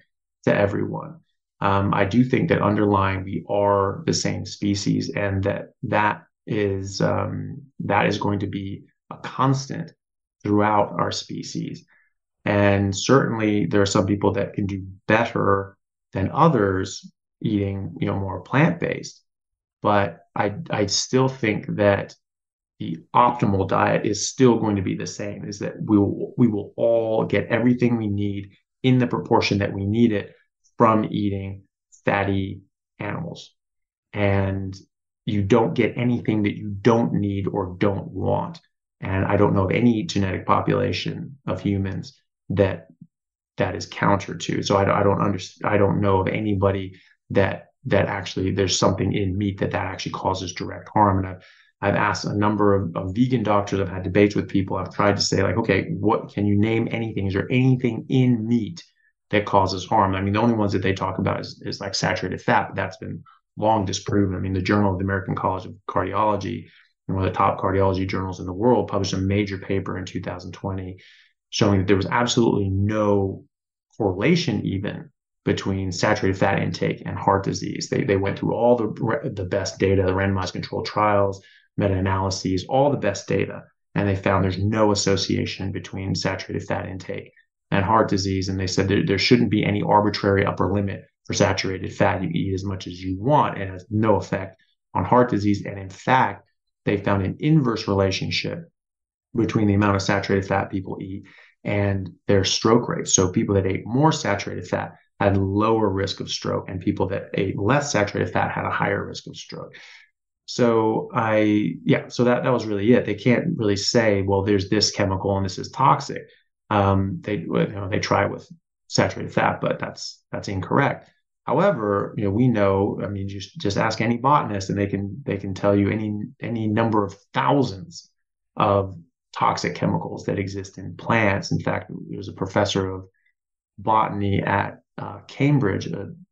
to everyone. I do think that underlying we are the same species, and that is going to be a constant throughout our species. And certainly there are some people that can do better than others eating, more plant-based. But I still think that the optimal diet is still going to be the same, is that we will all get everything we need in the proportion that we need it from eating fatty animals. And you don't get anything that you don't need or don't want. And I don't know of any genetic population of humans that is counter to. So I don't know of anybody that actually there's something in meat that actually causes direct harm. And I've asked a number of vegan doctors. I've had debates with people. I've tried to say, like, okay, what can you name anything? Is there anything in meat that causes harm? I mean, the only ones that they talk about is like saturated fat, but that's been long disproven. I mean, the Journal of the American College of Cardiology, one of the top cardiology journals in the world, published a major paper in 2020 showing that there was absolutely no correlation even between saturated fat intake and heart disease. They went through all the best data, the randomized controlled trials, meta-analyses, all the best data, and they found there's no association between saturated fat intake and heart disease. And they said there shouldn't be any arbitrary upper limit for saturated fat. You eat as much as you want, and it has no effect on heart disease. And in fact, they found an inverse relationship between the amount of saturated fat people eat and their stroke rate. So people that ate more saturated fat had lower risk of stroke, and people that ate less saturated fat had a higher risk of stroke. So so that was really it. They can't really say, well, there's this chemical and this is toxic. They try with saturated fat, but that's incorrect. However, we know. I mean, just ask any botanist, and they can tell you any number of thousands of toxic chemicals that exist in plants. In fact, there's a professor of botany at Cambridge,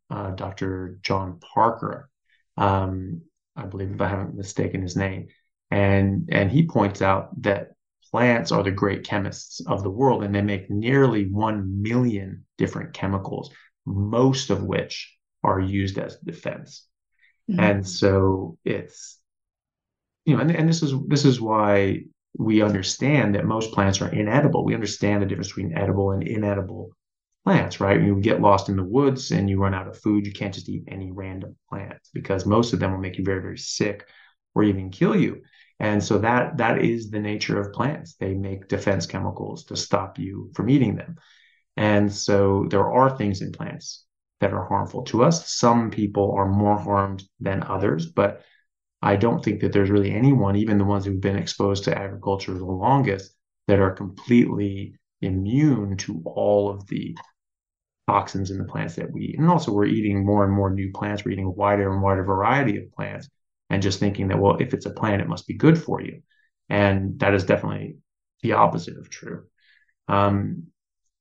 Dr. John Parker, I believe, if I haven't mistaken his name, and he points out that plants are the great chemists of the world, and they make nearly 1 million different chemicals, most of which are used as defense. Mm-hmm. And so it's, and this is why we understand that most plants are inedible. We understand the difference between edible and inedible plants, right? You get lost in the woods and you run out of food, you can't just eat any random plants, because most of them will make you very, very sick or even kill you. And so that is the nature of plants. They make defense chemicals to stop you from eating them. And so there are things in plants that are harmful to us. Some people are more harmed than others, but I don't think that there's really anyone, even the ones who've been exposed to agriculture the longest, that are completely immune to all of the toxins in the plants that we eat. And also, we're eating more and more new plants. We're eating a wider and wider variety of plants, and just thinking that, well, if it's a plant, it must be good for you. And that is definitely the opposite of true.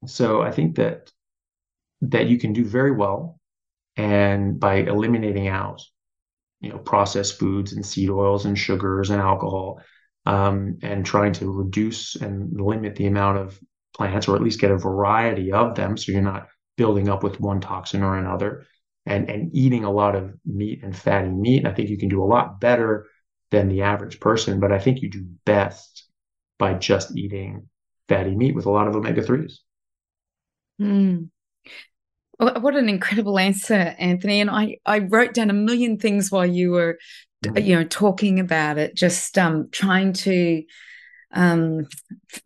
So I think that you can do very well, and by eliminating out processed foods and seed oils and sugars and alcohol, and trying to reduce and limit the amount of plants, or at least get a variety of them, so you're not building up with one toxin or another, and eating a lot of meat and fatty meat. I think you can do a lot better than the average person, but I think you do best by just eating fatty meat with a lot of omega-3s. Well, what an incredible answer, Anthony. And I wrote down a million things while you were, talking about it, just trying to,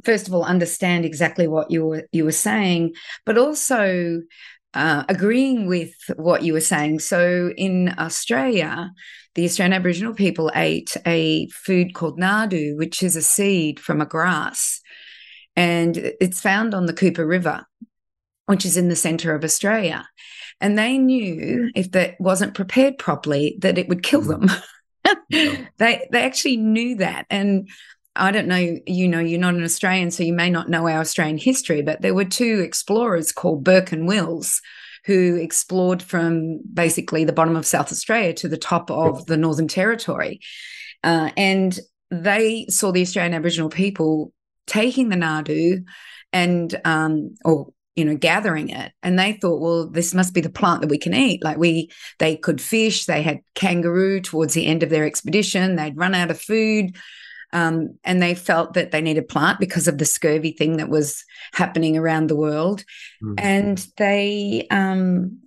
first of all, understand exactly what you were saying, but also agreeing with what you were saying. So in Australia, the Australian Aboriginal people ate a food called nardoo, which is a seed from a grass, and it's found on the Cooper River, which is in the centre of Australia. And they knew if that wasn't prepared properly, that it would kill them. They actually knew that. And I don't know, you're not an Australian, so you may not know our Australian history, but there were two explorers called Burke and Wills who explored from basically the bottom of South Australia to the top of the Northern Territory. And they saw the Australian Aboriginal people taking the nardoo and, gathering it. And they thought, well, this must be the plant that we can eat. Like they could fish, they had kangaroo towards the end of their expedition, they'd run out of food. And they felt that they needed plant because of the scurvy thing that was happening around the world. And they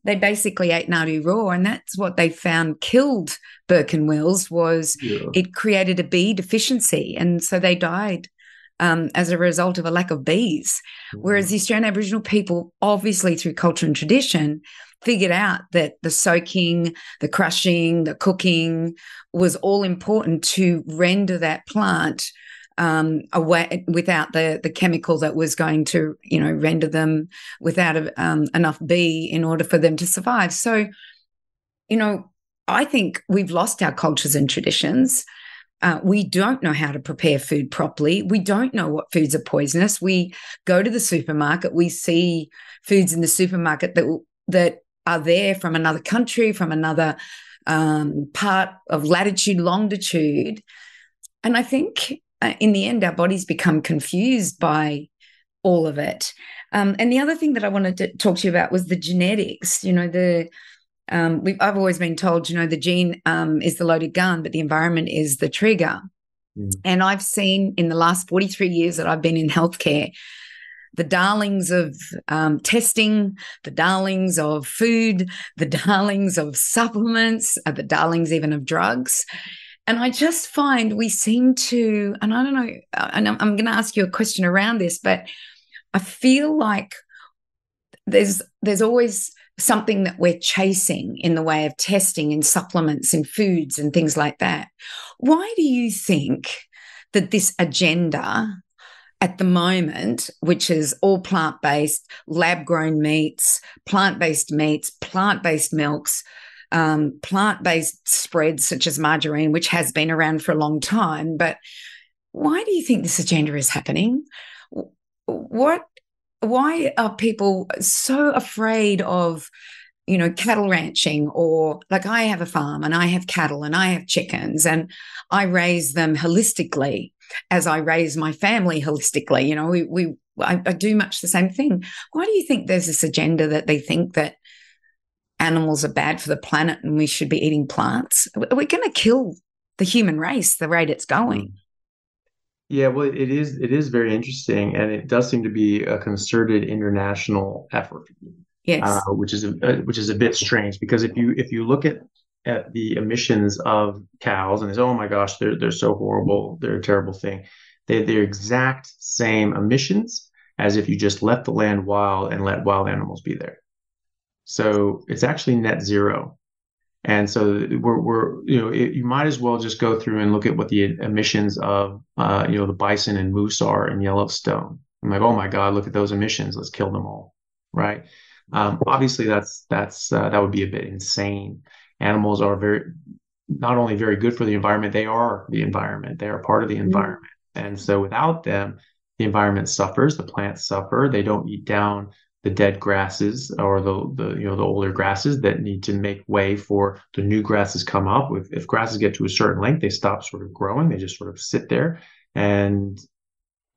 basically ate nardoo raw, and that's what they found killed Burke and Wills, was it created a bee deficiency. And so they died as a result of a lack of bees. Whereas the Australian Aboriginal people, obviously through culture and tradition, figured out that the soaking, the crushing, the cooking was all important to render that plant away without the chemical that was going to, render them without enough bee in order for them to survive. So, I think we've lost our cultures and traditions. We don't know how to prepare food properly. We don't know what foods are poisonous. We go to the supermarket, we see foods in the supermarket that are there from another country, from another part of latitude, longitude. And I think in the end, our bodies become confused by all of it. And the other thing that I wanted to talk to you about was the genetics. I've always been told, the gene is the loaded gun, but the environment is the trigger. And I've seen in the last 43 years that I've been in healthcare, the darlings of testing, the darlings of food, the darlings of supplements, the darlings even of drugs. And I just find we seem to, and I don't know, and I'm going to ask you a question around this, but I feel like there's always something that we're chasing in the way of testing in supplements and foods and things like that. Why do you think that this agenda at the moment, which is all plant-based, lab-grown meats, plant-based milks, plant-based spreads such as margarine, which has been around for a long time, but why do you think this agenda is happening? Why are people so afraid of, cattle ranching? Or like, I have a farm and I have cattle and I have chickens and I raise them holistically as I raise my family holistically. I do much the same thing. Why do you think there's this agenda that they think that animals are bad for the planet and we should be eating plants? We're going to kill the human race the rate it's going. Yeah, well, it is very interesting, and it does seem to be a concerted international effort. Yes. Which is a bit strange, because if you look at the emissions of cows and they say, oh my gosh, they're so horrible, they're a terrible thing. They're exact same emissions as if you just left the land wild and let wild animals be there. So it's actually net zero. And so you might as well just go through and look at what the emissions of the bison and moose are in Yellowstone. I'm like, oh my God, look at those emissions. Let's kill them all, right? Obviously, that would be a bit insane. Animals are not only very good for the environment, they are the environment. They are part of the environment. And so without them, the environment suffers, the plants suffer. They don't eat down the dead grasses or the older grasses that need to make way for the new grasses come up. If grasses get to a certain length, they stop sort of growing. They just sort of sit there, and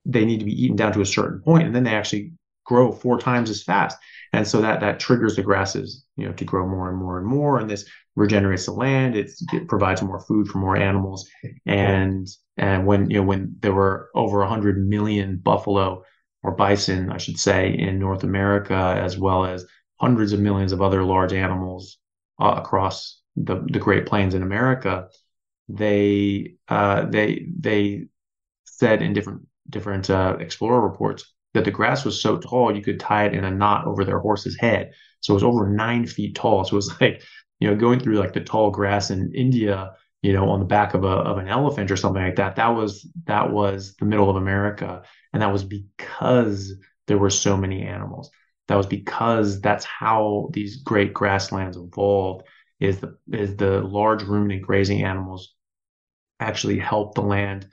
they need to be eaten down to a certain point, and then they actually grow 4 times as fast. And so that triggers the grasses, to grow more and more and more. And this regenerates the land. It provides more food for more animals. And when there were over 100 million buffalo, or bison, I should say, in North America, as well as hundreds of millions of other large animals across the Great Plains in America, they said in different explorer reports that the grass was so tall you could tie it in a knot over their horse's head. So it was over 9 feet tall. So it was like, going through like the tall grass in India, on the back of an elephant or something like that. That was the middle of America. And that was because there were so many animals. That was because that's how these great grasslands evolved, is the large ruminant grazing animals actually help the land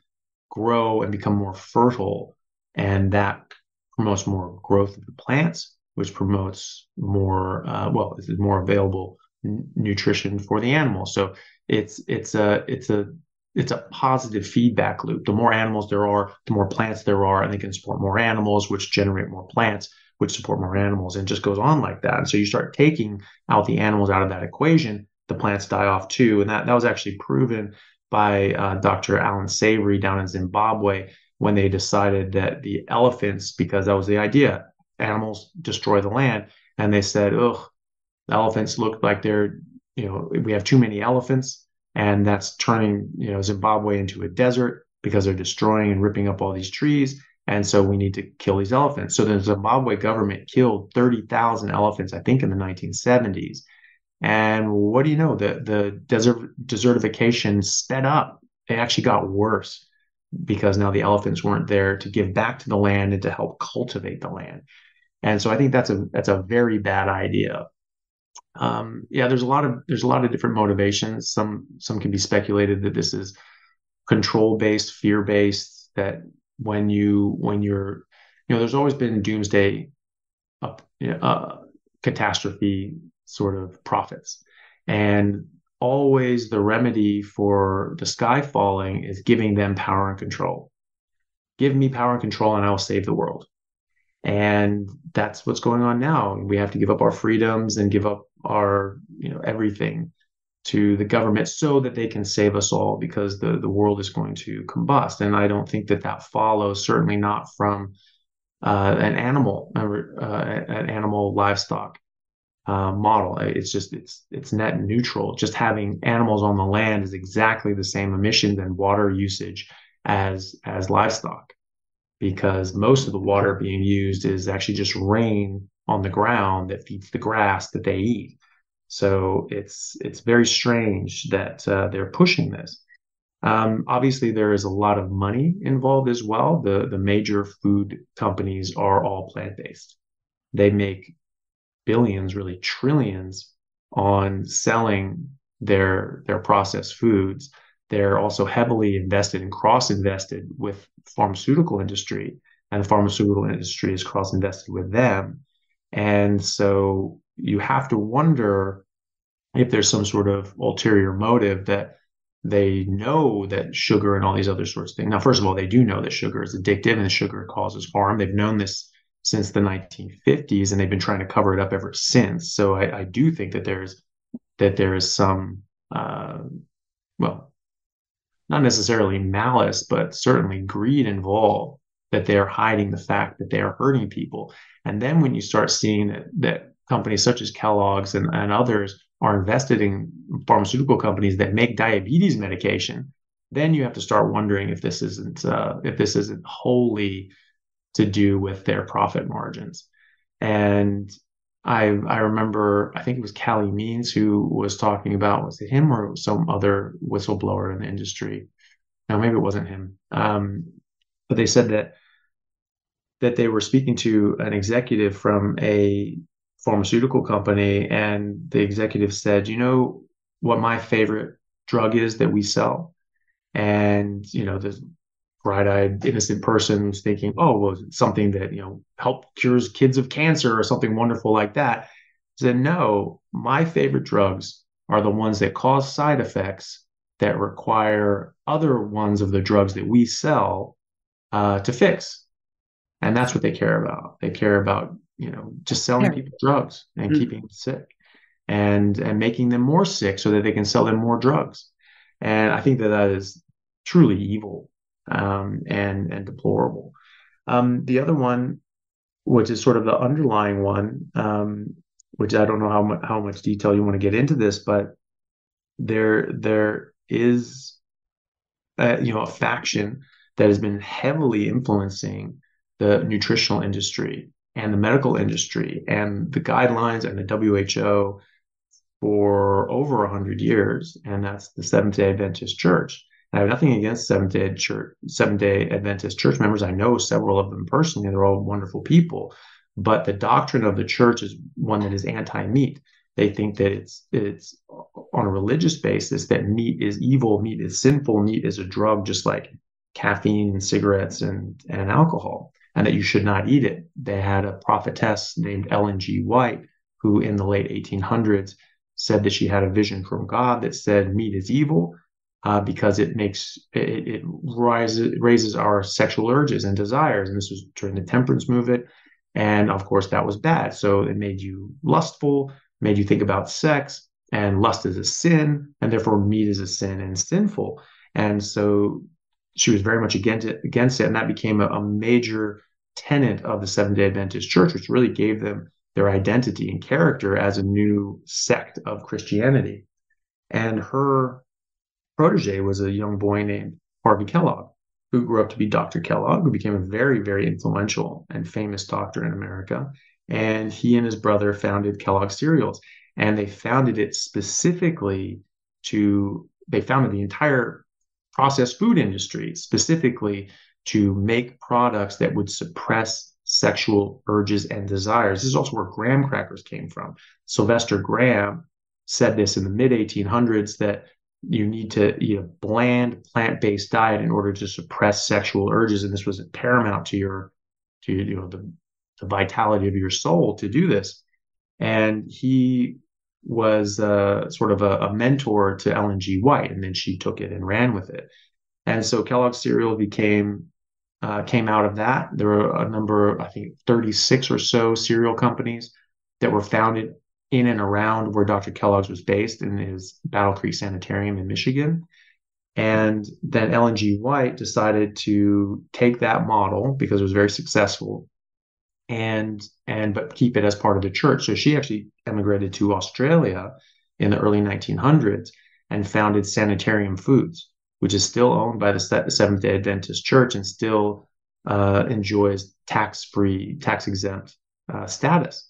grow and become more fertile. And that promotes more growth of the plants, which promotes more, more available nutrition for the animals. So it's a positive feedback loop. The more animals there are, the more plants there are, and they can support more animals, which generate more plants, which support more animals, and it just goes on like that. And so you start taking out the animals out of that equation, the plants die off too. And that was actually proven by Dr. Alan Savory down in Zimbabwe, when they decided that the elephants, because that was the idea, animals destroy the land, and they said, ugh, the elephants look like we have too many elephants, and that's turning, Zimbabwe into a desert because they're destroying and ripping up all these trees. And so we need to kill these elephants. So the Zimbabwe government killed 30,000 elephants, I think, in the 1970s. And what do you know? The desertification sped up. It actually got worse because now the elephants weren't there to give back to the land and to help cultivate the land. And so I think that's a very bad idea. There's a lot of different motivations. Some can be speculated that this is control-based, fear-based, that when you're, there's always been doomsday, catastrophe sort of prophets. And always the remedy for the sky falling is giving them power and control. Give me power and control and I will save the world. And that's what's going on now. We have to give up our freedoms and give up our, everything to the government so that they can save us all, because the world is going to combust. And I don't think that follows, certainly not from an animal livestock model. It's net neutral. Just having animals on the land is exactly the same emissions and water usage as livestock, because most of the water being used is actually just rain on the ground that feeds the grass that they eat. So it's very strange that they're pushing this. Obviously, there is a lot of money involved as well. The major food companies are all plant-based. They make billions, really trillions, on selling their processed foods. They're also heavily invested and cross-invested with pharmaceutical industry, and the pharmaceutical industry is cross-invested with them. And so you have to wonder if there's some sort of ulterior motive, that they know that sugar and all these other sorts of things. Now, first of all, they do know that sugar is addictive and sugar causes harm. They've known this since the 1950s, and they've been trying to cover it up ever since. So I do think that there is some, well, not necessarily malice, but certainly greed involved, that they're hiding the fact that they are hurting people. And then when you start seeing that companies such as Kellogg's and others are invested in pharmaceutical companies that make diabetes medication, then you have to start wondering if this isn't wholly to do with their profit margins. And I remember, I think it was Callie Means who was talking about, was it him or some other whistleblower in the industry? No, maybe it wasn't him. But they said that they were speaking to an executive from a pharmaceutical company, and the executive said, "You know what my favorite drug is that we sell?" And, the bright-eyed, innocent person was thinking, "Oh, well, it's something that, cures kids of cancer or something wonderful like that." He said, "No, my favorite drugs are the ones that cause side effects that require other ones of the drugs that we sell to fix." And that's what they care about. They care about, just selling people drugs and keeping them sick, and making them more sick so that they can sell them more drugs. And I think that is truly evil, and deplorable. The other one, which is sort of the underlying one, which I don't know how much detail you want to get into this, but there is a faction that has been heavily influencing the nutritional industry and the medical industry and the guidelines and the WHO for over 100 years, and that's the Seventh-day Adventist Church. I have nothing against Seventh-day Adventist church members. I know several of them personally, and they're all wonderful people. But the doctrine of the church is one that is anti-meat. They think that it's on a religious basis that meat is evil, meat is sinful, meat is a drug, just like caffeine and cigarettes and alcohol, and that you should not eat it. They had a prophetess named Ellen G. White, who in the late 1800s said that she had a vision from God that said meat is evil, because it raises our sexual urges and desires. And this was during the temperance movement. And of course, that was bad. So it made you lustful, made you think about sex, and lust is a sin, and therefore meat is a sin and sinful. And so she was very much against it. And that became a major tenet of the Seventh-day Adventist Church, which really gave them their identity and character as a new sect of Christianity. And her protege was a young boy named Harvey Kellogg, who grew up to be Dr. Kellogg, who became a very, very influential and famous doctor in America. And he and his brother founded Kellogg Cereals. And they founded it they founded the entire processed food industry specifically to make products that would suppress sexual urges and desires. This is also where graham crackers came from. Sylvester Graham said this in the mid-1800s, that you need to eat a bland plant-based diet in order to suppress sexual urges, and this was paramount to the vitality of your soul to do this. And he was sort of a mentor to Ellen G. White, and then she took it and ran with it. And so Kellogg's cereal came out of that. There were a number, I think 36 or so cereal companies that were founded in and around where Dr. Kellogg's was based, in his Battle Creek Sanitarium in Michigan. And then Ellen G. White decided to take that model, because it was very successful, but keep it as part of the church. So she actually emigrated to Australia in the early 1900s and founded Sanitarium Foods, which is still owned by the Seventh-day Adventist Church and still enjoys tax-free, tax-exempt status.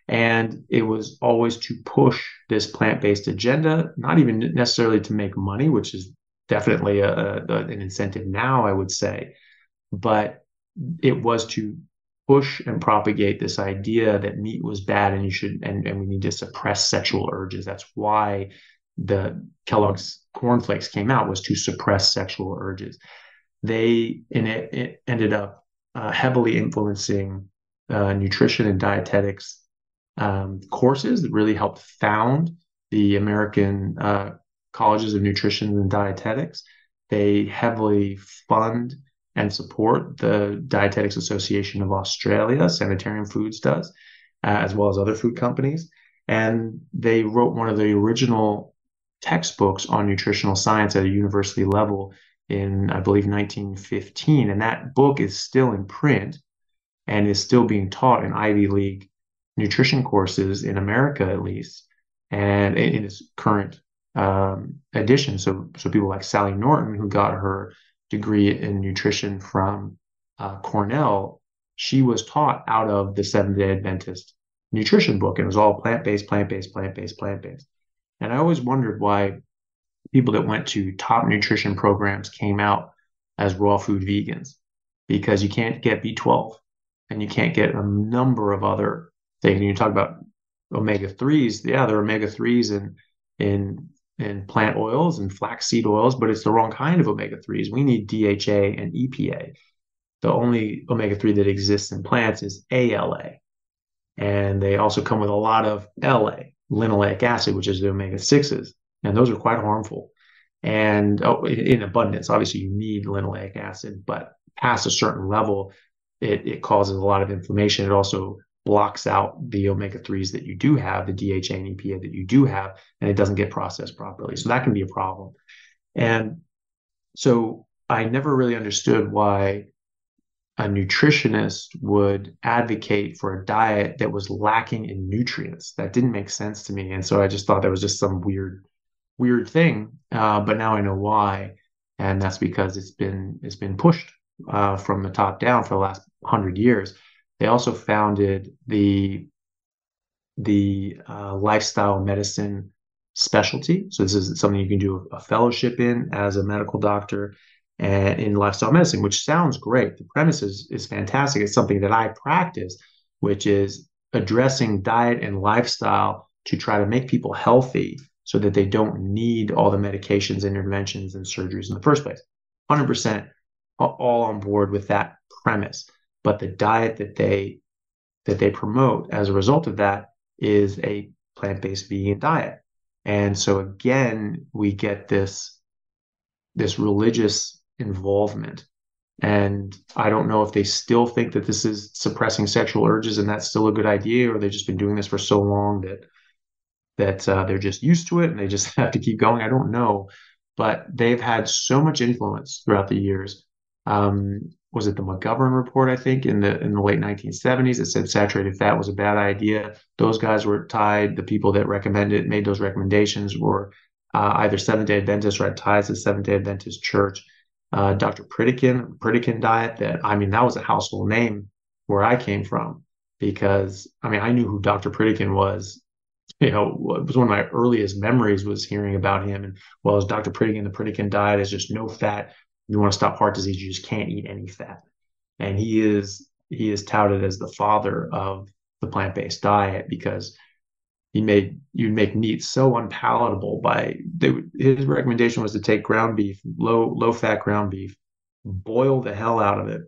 And it was always to push this plant-based agenda, not even necessarily to make money, which is definitely an incentive now, I would say, but it was to push and propagate this idea that meat was bad and we need to suppress sexual urges. That's why the Kellogg's cornflakes came out, was to suppress sexual urges. It ended up heavily influencing nutrition and dietetics courses that really helped found the American colleges of nutrition and dietetics. They heavily fund and support the Dietetics Association of Australia, Sanitarium Foods does, as well as other food companies. And they wrote one of the original textbooks on nutritional science at a university level in, I believe, 1915. And that book is still in print and is still being taught in Ivy League nutrition courses in America, at least, and in its current edition. So people like Sally Norton, who got her degree in nutrition from Cornell, she was taught out of the Seventh-day Adventist nutrition book, and it was all plant-based, plant-based, plant-based, plant-based. And I always wondered why people that went to top nutrition programs came out as raw food vegans, because you can't get B12 and you can't get a number of other things. And you talk about omega-3s, yeah, there are omega-3s in plant oils and flaxseed oils, but it's the wrong kind of omega-3s. We need DHA and EPA. The only omega-3 that exists in plants is ALA. And they also come with a lot of LA, linoleic acid, which is the omega-6s. And those are quite harmful. And in abundance, obviously you need linoleic acid, but past a certain level, it causes a lot of inflammation. It also blocks out the omega-3s that you do have, the DHA and EPA that you do have, and it doesn't get processed properly. So that can be a problem. And so I never really understood why a nutritionist would advocate for a diet that was lacking in nutrients. That didn't make sense to me. And so I just thought that was just some weird thing. But now I know why. And that's because it's been pushed from the top down for the last 100 years. They also founded the lifestyle medicine specialty. So this is something you can do a fellowship in as a medical doctor and in lifestyle medicine, which sounds great. The premise is fantastic. It's something that I practice, which is addressing diet and lifestyle to try to make people healthy so that they don't need all the medications, interventions, and surgeries in the first place. 100% all on board with that premise. But the diet that they promote as a result of that is a plant-based vegan diet. And so again, we get this religious involvement. And I don't know if they still think that this is suppressing sexual urges and that's still a good idea, or they've just been doing this for so long that they're just used to it and they just have to keep going. I don't know. But they've had so much influence throughout the years. Was it the McGovern report, I think, in the late 1970s that said saturated fat was a bad idea? Those guys were tied. The people that made those recommendations were either Seventh-day Adventists or had ties to the Seventh-day Adventist Church. Dr. Pritikin diet, that was a household name where I came from, because I knew who Dr. Pritikin was. It was one of my earliest memories was hearing about him. And as Dr. Pritikin, the Pritikin diet is just no fat. You want to stop heart disease, you just can't eat any fat. And he is touted as the father of the plant-based diet, because you'd make meat so unpalatable his recommendation was to take ground beef, low fat ground beef, boil the hell out of it,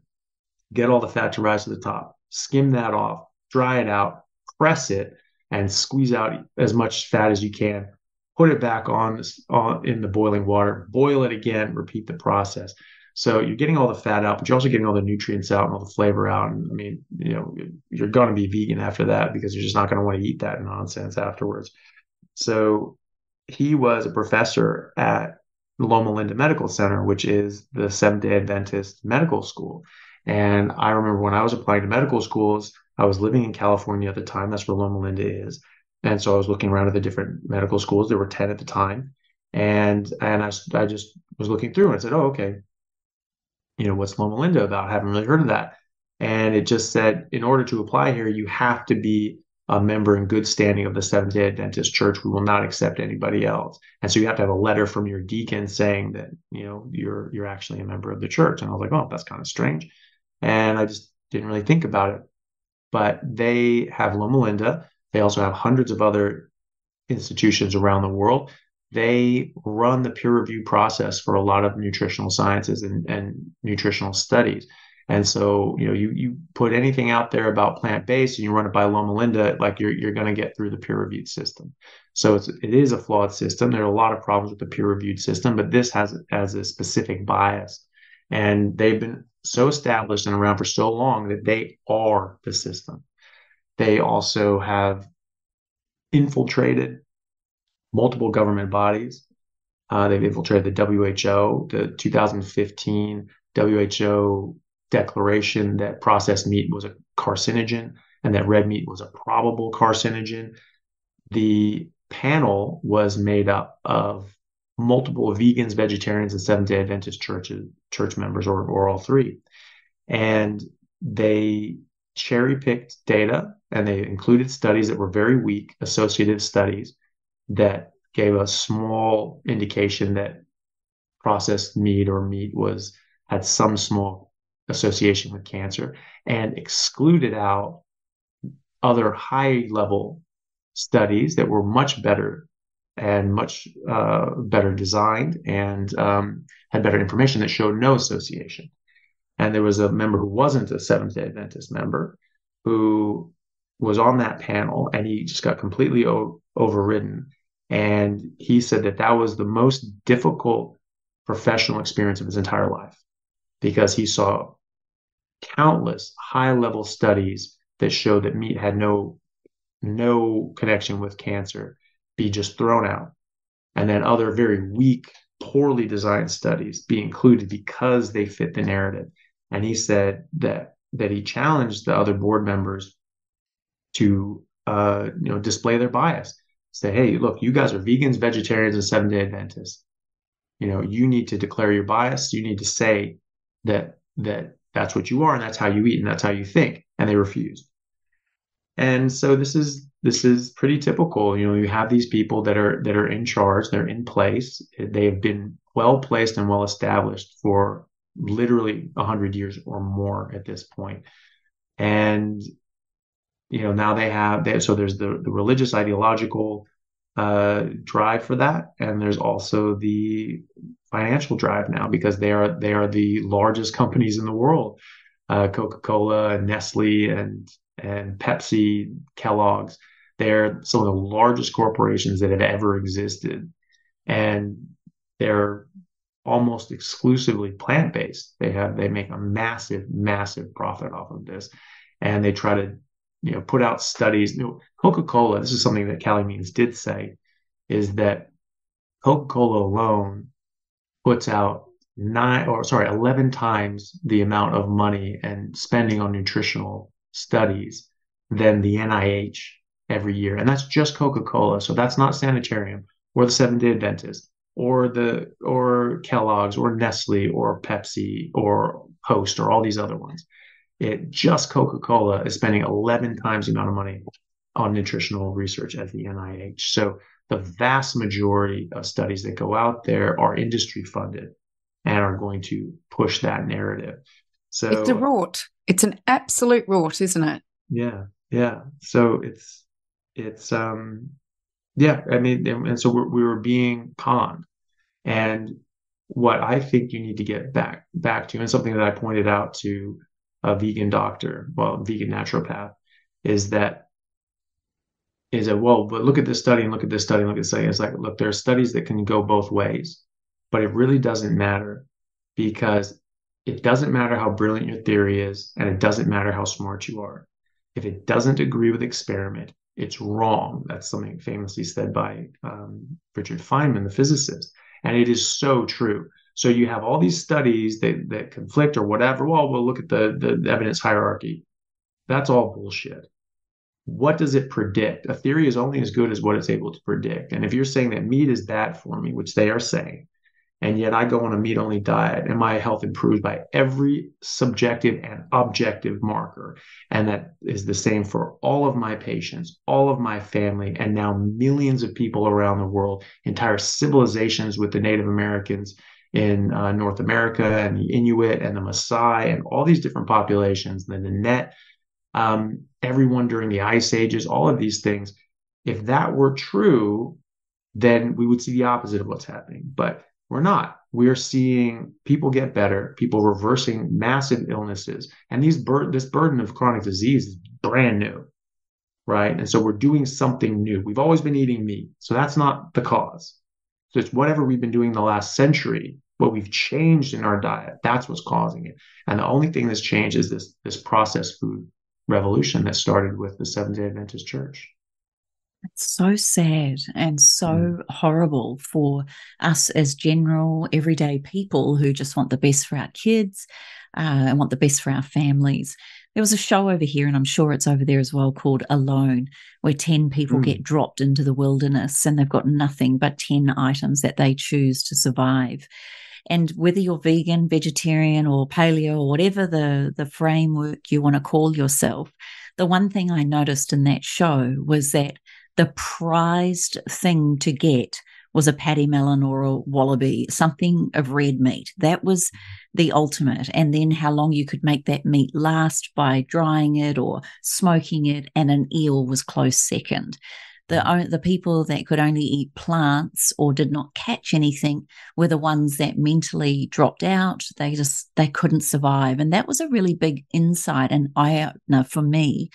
get all the fat to rise to the top, skim that off, dry it out, press it, and squeeze out as much fat as you can. Put it back on in the boiling water, boil it again, repeat the process. So you're getting all the fat out, but you're also getting all the nutrients out and all the flavor out. And you're going to be vegan after that, because you're just not going to want to eat that nonsense afterwards. So he was a professor at Loma Linda Medical Center, which is the Seventh-day Adventist medical school. And I remember when I was applying to medical schools, I was living in California at the time. That's where Loma Linda is. And so I was looking around at the different medical schools. There were 10 at the time. And I just was looking through and I said, oh, okay, what's Loma Linda about? I haven't really heard of that. And it just said, in order to apply here, you have to be a member in good standing of the Seventh-day Adventist Church. We will not accept anybody else. And so you have to have a letter from your deacon saying that, you're actually a member of the church. And I was like, oh, that's kind of strange. And I just didn't really think about it. But they have Loma Linda. They also have hundreds of other institutions around the world. They run the peer review process for a lot of nutritional sciences and nutritional studies. And so, you put anything out there about plant-based and you run it by Loma Linda, like you're going to get through the peer-reviewed system. So it is a flawed system. There are a lot of problems with the peer-reviewed system, but this has a specific bias. And they've been so established and around for so long that they are the system. They also have infiltrated multiple government bodies. They've infiltrated the WHO, the 2015 WHO declaration that processed meat was a carcinogen and that red meat was a probable carcinogen. The panel was made up of multiple vegans, vegetarians, and Seventh-day Adventist church members, or all three. And they cherry-picked data, and they included studies that were very weak, associative studies, that gave a small indication that processed meat or meat had some small association with cancer, and excluded out other high-level studies that were much better and much better designed and had better information that showed no association. And there was a member who wasn't a Seventh-day Adventist member who was on that panel, and he just got completely overridden. And he said that was the most difficult professional experience of his entire life, because he saw countless high-level studies that showed that meat had no connection with cancer be just thrown out. And then other very weak, poorly designed studies be included because they fit the narrative. And he said that he challenged the other board members to display their bias. Say, hey, look, you guys are vegans, vegetarians, and Seventh-day Adventists. You need to declare your bias. You need to say that that's what you are, and that's how you eat, and that's how you think. And they refused. And so this is pretty typical. You have these people that are in charge, they're in place, they have been well placed and well established for literally 100 years or more at this point. And now so there's the religious ideological drive for that, and there's also the financial drive now, because they are the largest companies in the world. Coca-Cola and Nestle and Pepsi, Kellogg's. They're some of the largest corporations that have ever existed, and they're almost exclusively plant-based. They make a massive, massive profit off of this, and they try to put out studies. Coca-Cola, this is something that Callie Means did say, is that Coca-Cola alone puts out 11 times the amount of money and spending on nutritional studies than the NIH every year. And that's just Coca-Cola. So that's not Sanitarium or the Seventh-day Adventist or Kellogg's or Nestle or Pepsi or Post or all these other ones. Just Coca-Cola is spending 11 times the amount of money on nutritional research as the NIH. So the vast majority of studies that go out there are industry funded and are going to push that narrative. So it's a rort. It's an absolute rort, isn't it? Yeah. Yeah. So it's yeah. I mean, and so we were being conned. And what I think you need to get back to, and something that I pointed out to a vegan doctor, vegan naturopath, is that, but look at this study and look at this study and look at this study. It's like, look, there are studies that can go both ways, but it really doesn't matter, because it doesn't matter how brilliant your theory is, and it doesn't matter how smart you are. If it doesn't agree with experiment, it's wrong. That's something famously said by Richard Feynman, the physicist. And it is so true. So you have all these studies that conflict or whatever. Well, we'll look at the evidence hierarchy. That's all bullshit. What does it predict? A theory is only as good as what it's able to predict. And if you're saying that meat is bad for me, which they are saying, and yet I go on a meat-only diet and my health improves by every subjective and objective marker. And that is the same for all of my patients, all of my family, and now millions of people around the world, entire civilizations with the Native Americans in North America and the Inuit and the Maasai and all these different populations, and then the Net, everyone during the ice ages, all of these things. If that were true, then we would see the opposite of what's happening. But we're not. We're seeing people get better, people reversing massive illnesses. And this burden of chronic disease is brand new, right? And so we're doing something new. We've always been eating meat. So that's not the cause. So it's whatever we've been doing the last century, what we've changed in our diet, that's what's causing it. And the only thing that's changed is this processed food revolution that started with the Seventh-day Adventist Church. It's so sad and so horrible for us as general everyday people who just want the best for our kids and want the best for our families. There was a show over here, and I'm sure it's over there as well, called Alone, where 10 people get dropped into the wilderness and they've got nothing but 10 items that they choose to survive. And whether you're vegan, vegetarian, or paleo, or whatever the framework you want to call yourself, the one thing I noticed in that show was that the prized thing to get was a patty melon or a wallaby, something of red meat. That was the ultimate. And then how long you could make that meat last by drying it or smoking it, and an eel was close second. The people that could only eat plants or did not catch anything were the ones that mentally dropped out. They couldn't survive. And that was a really big insight and eye-opener for me,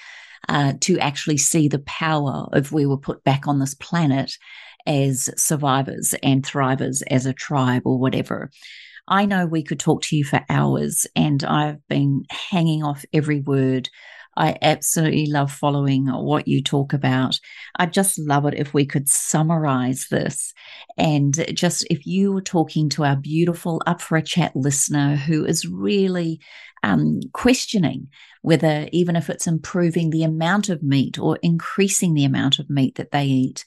to actually see the power of we were put back on this planet as survivors and thrivers as a tribe or whatever. I know we could talk to you for hours, and I've been hanging off every word. I absolutely love following what you talk about. I just love it if we could summarize this. And just if you were talking to our beautiful Up for a Chat listener who is really questioning whether, even if it's improving the amount of meat or increasing the amount of meat that they eat,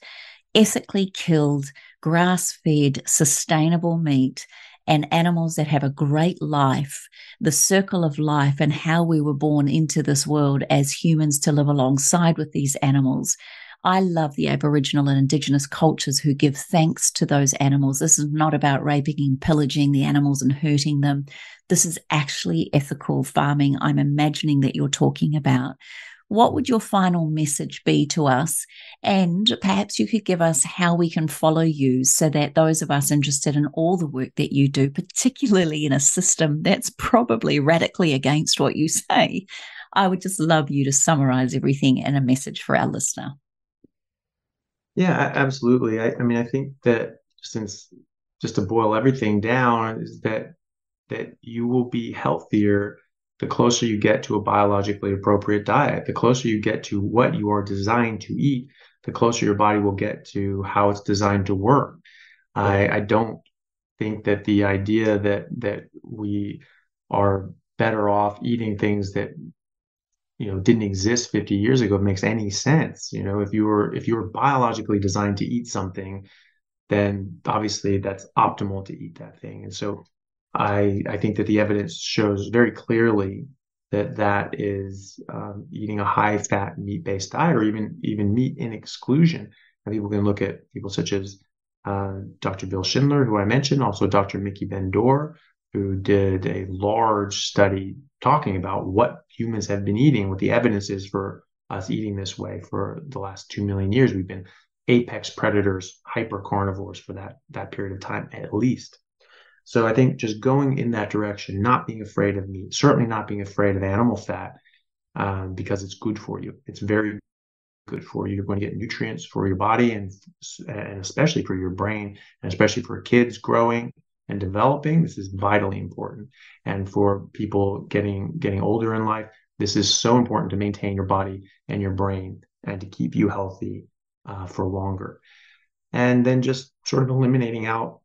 ethically killed, grass-fed, sustainable meat, and animals that have a great life, the circle of life, and how we were born into this world as humans to live alongside with these animals. I love the Aboriginal and Indigenous cultures who give thanks to those animals. This is not about raping and pillaging the animals and hurting them. This is actually ethical farming I'm imagining that you're talking about. What would your final message be to us? And perhaps you could give us how we can follow you so that those of us interested in all the work that you do, particularly in a system that's probably radically against what you say, I would just love you to summarize everything in a message for our listener. Yeah, absolutely. I mean, I think that just to boil everything down is that you will be healthier the closer you get to a biologically appropriate diet. The closer you get to what you are designed to eat, the closer your body will get to how it's designed to work. I don't think that the idea that we are better off eating things that didn't exist 50 years ago makes any sense. If you were biologically designed to eat something, then obviously that's optimal to eat that thing. And so I think that the evidence shows very clearly that is eating a high-fat meat-based diet, or even meat in exclusion. And people can look at people such as Dr. Bill Schindler, who I mentioned, also Dr. Mickey Ben-Dor, who did a large study talking about what humans have been eating, what the evidence is for us eating this way for the last 2 million years. We've been apex predators, hyper carnivores for that period of time at least. So I think just going in that direction, not being afraid of meat, certainly not being afraid of animal fat, because it's good for you. It's very good for you. You're going to get nutrients for your body and especially for your brain, and especially for kids growing and developing. This is vitally important. And for people getting older in life, this is so important to maintain your body and your brain and to keep you healthy for longer. And then just sort of eliminating out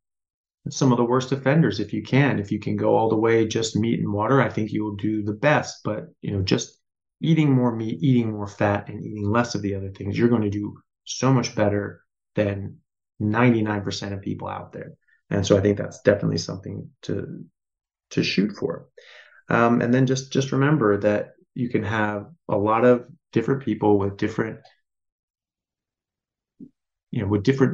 some of the worst offenders if you can. If you can go all the way just meat and water, I think you will do the best. But, just eating more meat, eating more fat, and eating less of the other things, you're going to do so much better than 99% of people out there. And so I think that's definitely something to shoot for. And then just remember that you can have a lot of different people with different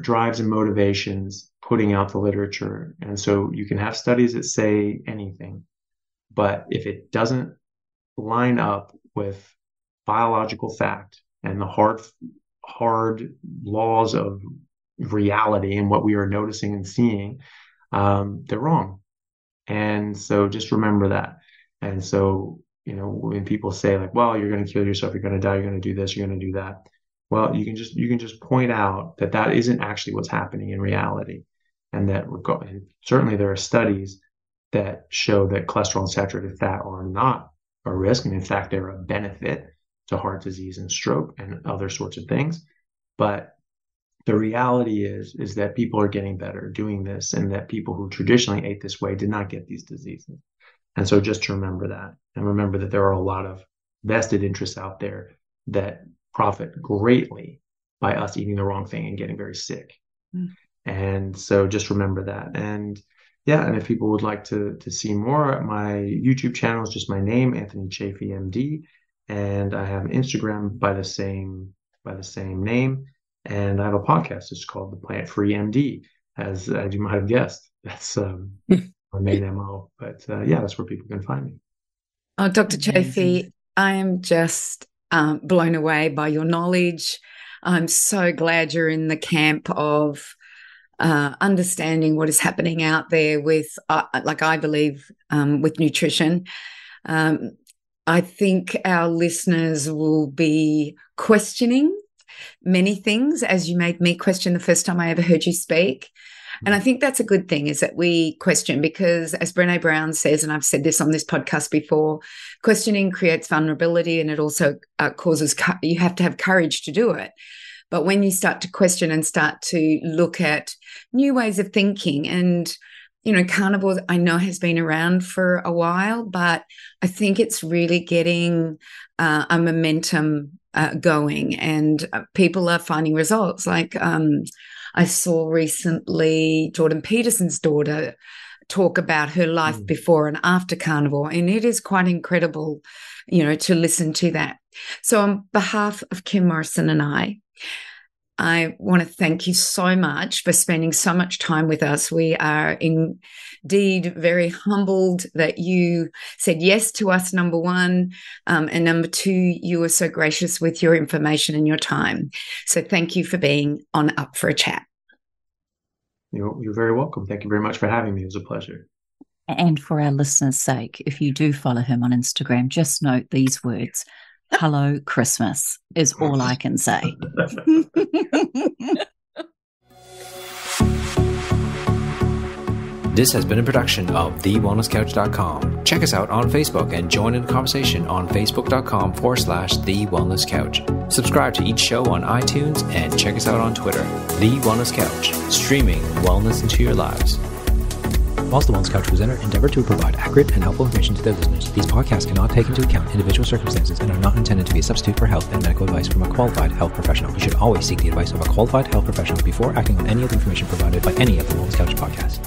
drives and motivations putting out the literature. And so you can have studies that say anything, but if it doesn't line up with biological fact and the hard laws of reality and what we are noticing and seeing, they're wrong. And so just remember that. And so, when people say like, well, you're going to kill yourself, you're going to die, you're going to do this, you're going to do that. Well, you can just point out that isn't actually what's happening in reality. And and certainly there are studies that show that cholesterol and saturated fat are not a risk. And in fact, they're a benefit to heart disease and stroke and other sorts of things. But the reality is that people are getting better doing this, and that people who traditionally ate this way did not get these diseases. And so just to remember that, and remember that there are a lot of vested interests out there that profit greatly by us eating the wrong thing and getting very sick. And so just remember that. And and if people would like to see more, my YouTube channel is just my name, Anthony Chaffee, MD. And I have an Instagram by the same name. And I have a podcast. It's called The Plant Free MD, as you might have guessed. That's my main MO. But that's where people can find me. Oh, Dr. Chaffee, I am just blown away by your knowledge. I'm so glad you're in the camp of understanding what is happening out there with, I believe, with nutrition. I think our listeners will be questioning many things, as you made me question the first time I ever heard you speak. And I think that's a good thing, is that we question, because as Brené Brown says, and I've said this on this podcast before, questioning creates vulnerability, and it also causes, you have to have courage to do it. But when you start to question and start to look at new ways of thinking, and, carnivore, I know, has been around for a while, but I think it's really getting a momentum going, and people are finding results. Like I saw recently Jordan Peterson's daughter talk about her life before and after carnivore, and it is quite incredible, to listen to that. So on behalf of Kim Morrison and I want to thank you so much for spending so much time with us. We are indeed very humbled that you said yes to us, number one. And number two, you were so gracious with your information and your time. So thank you for being on Up for a Chat. You're very welcome. Thank you very much for having me. It was a pleasure. And for our listeners' sake, if you do follow him on Instagram, just note these words. Hello, Christmas is all I can say. This has been a production of TheWellnessCouch.com. Check us out on Facebook and join in the conversation on Facebook.com/TheWellnessCouch. Subscribe to each show on iTunes and check us out on Twitter. The Wellness Couch, streaming wellness into your lives. Whilst the Wellness Couch presenter endeavor to provide accurate and helpful information to their listeners, these podcasts cannot take into account individual circumstances and are not intended to be a substitute for health and medical advice from a qualified health professional. You should always seek the advice of a qualified health professional before acting on any of the information provided by any of the Wellness Couch podcasts.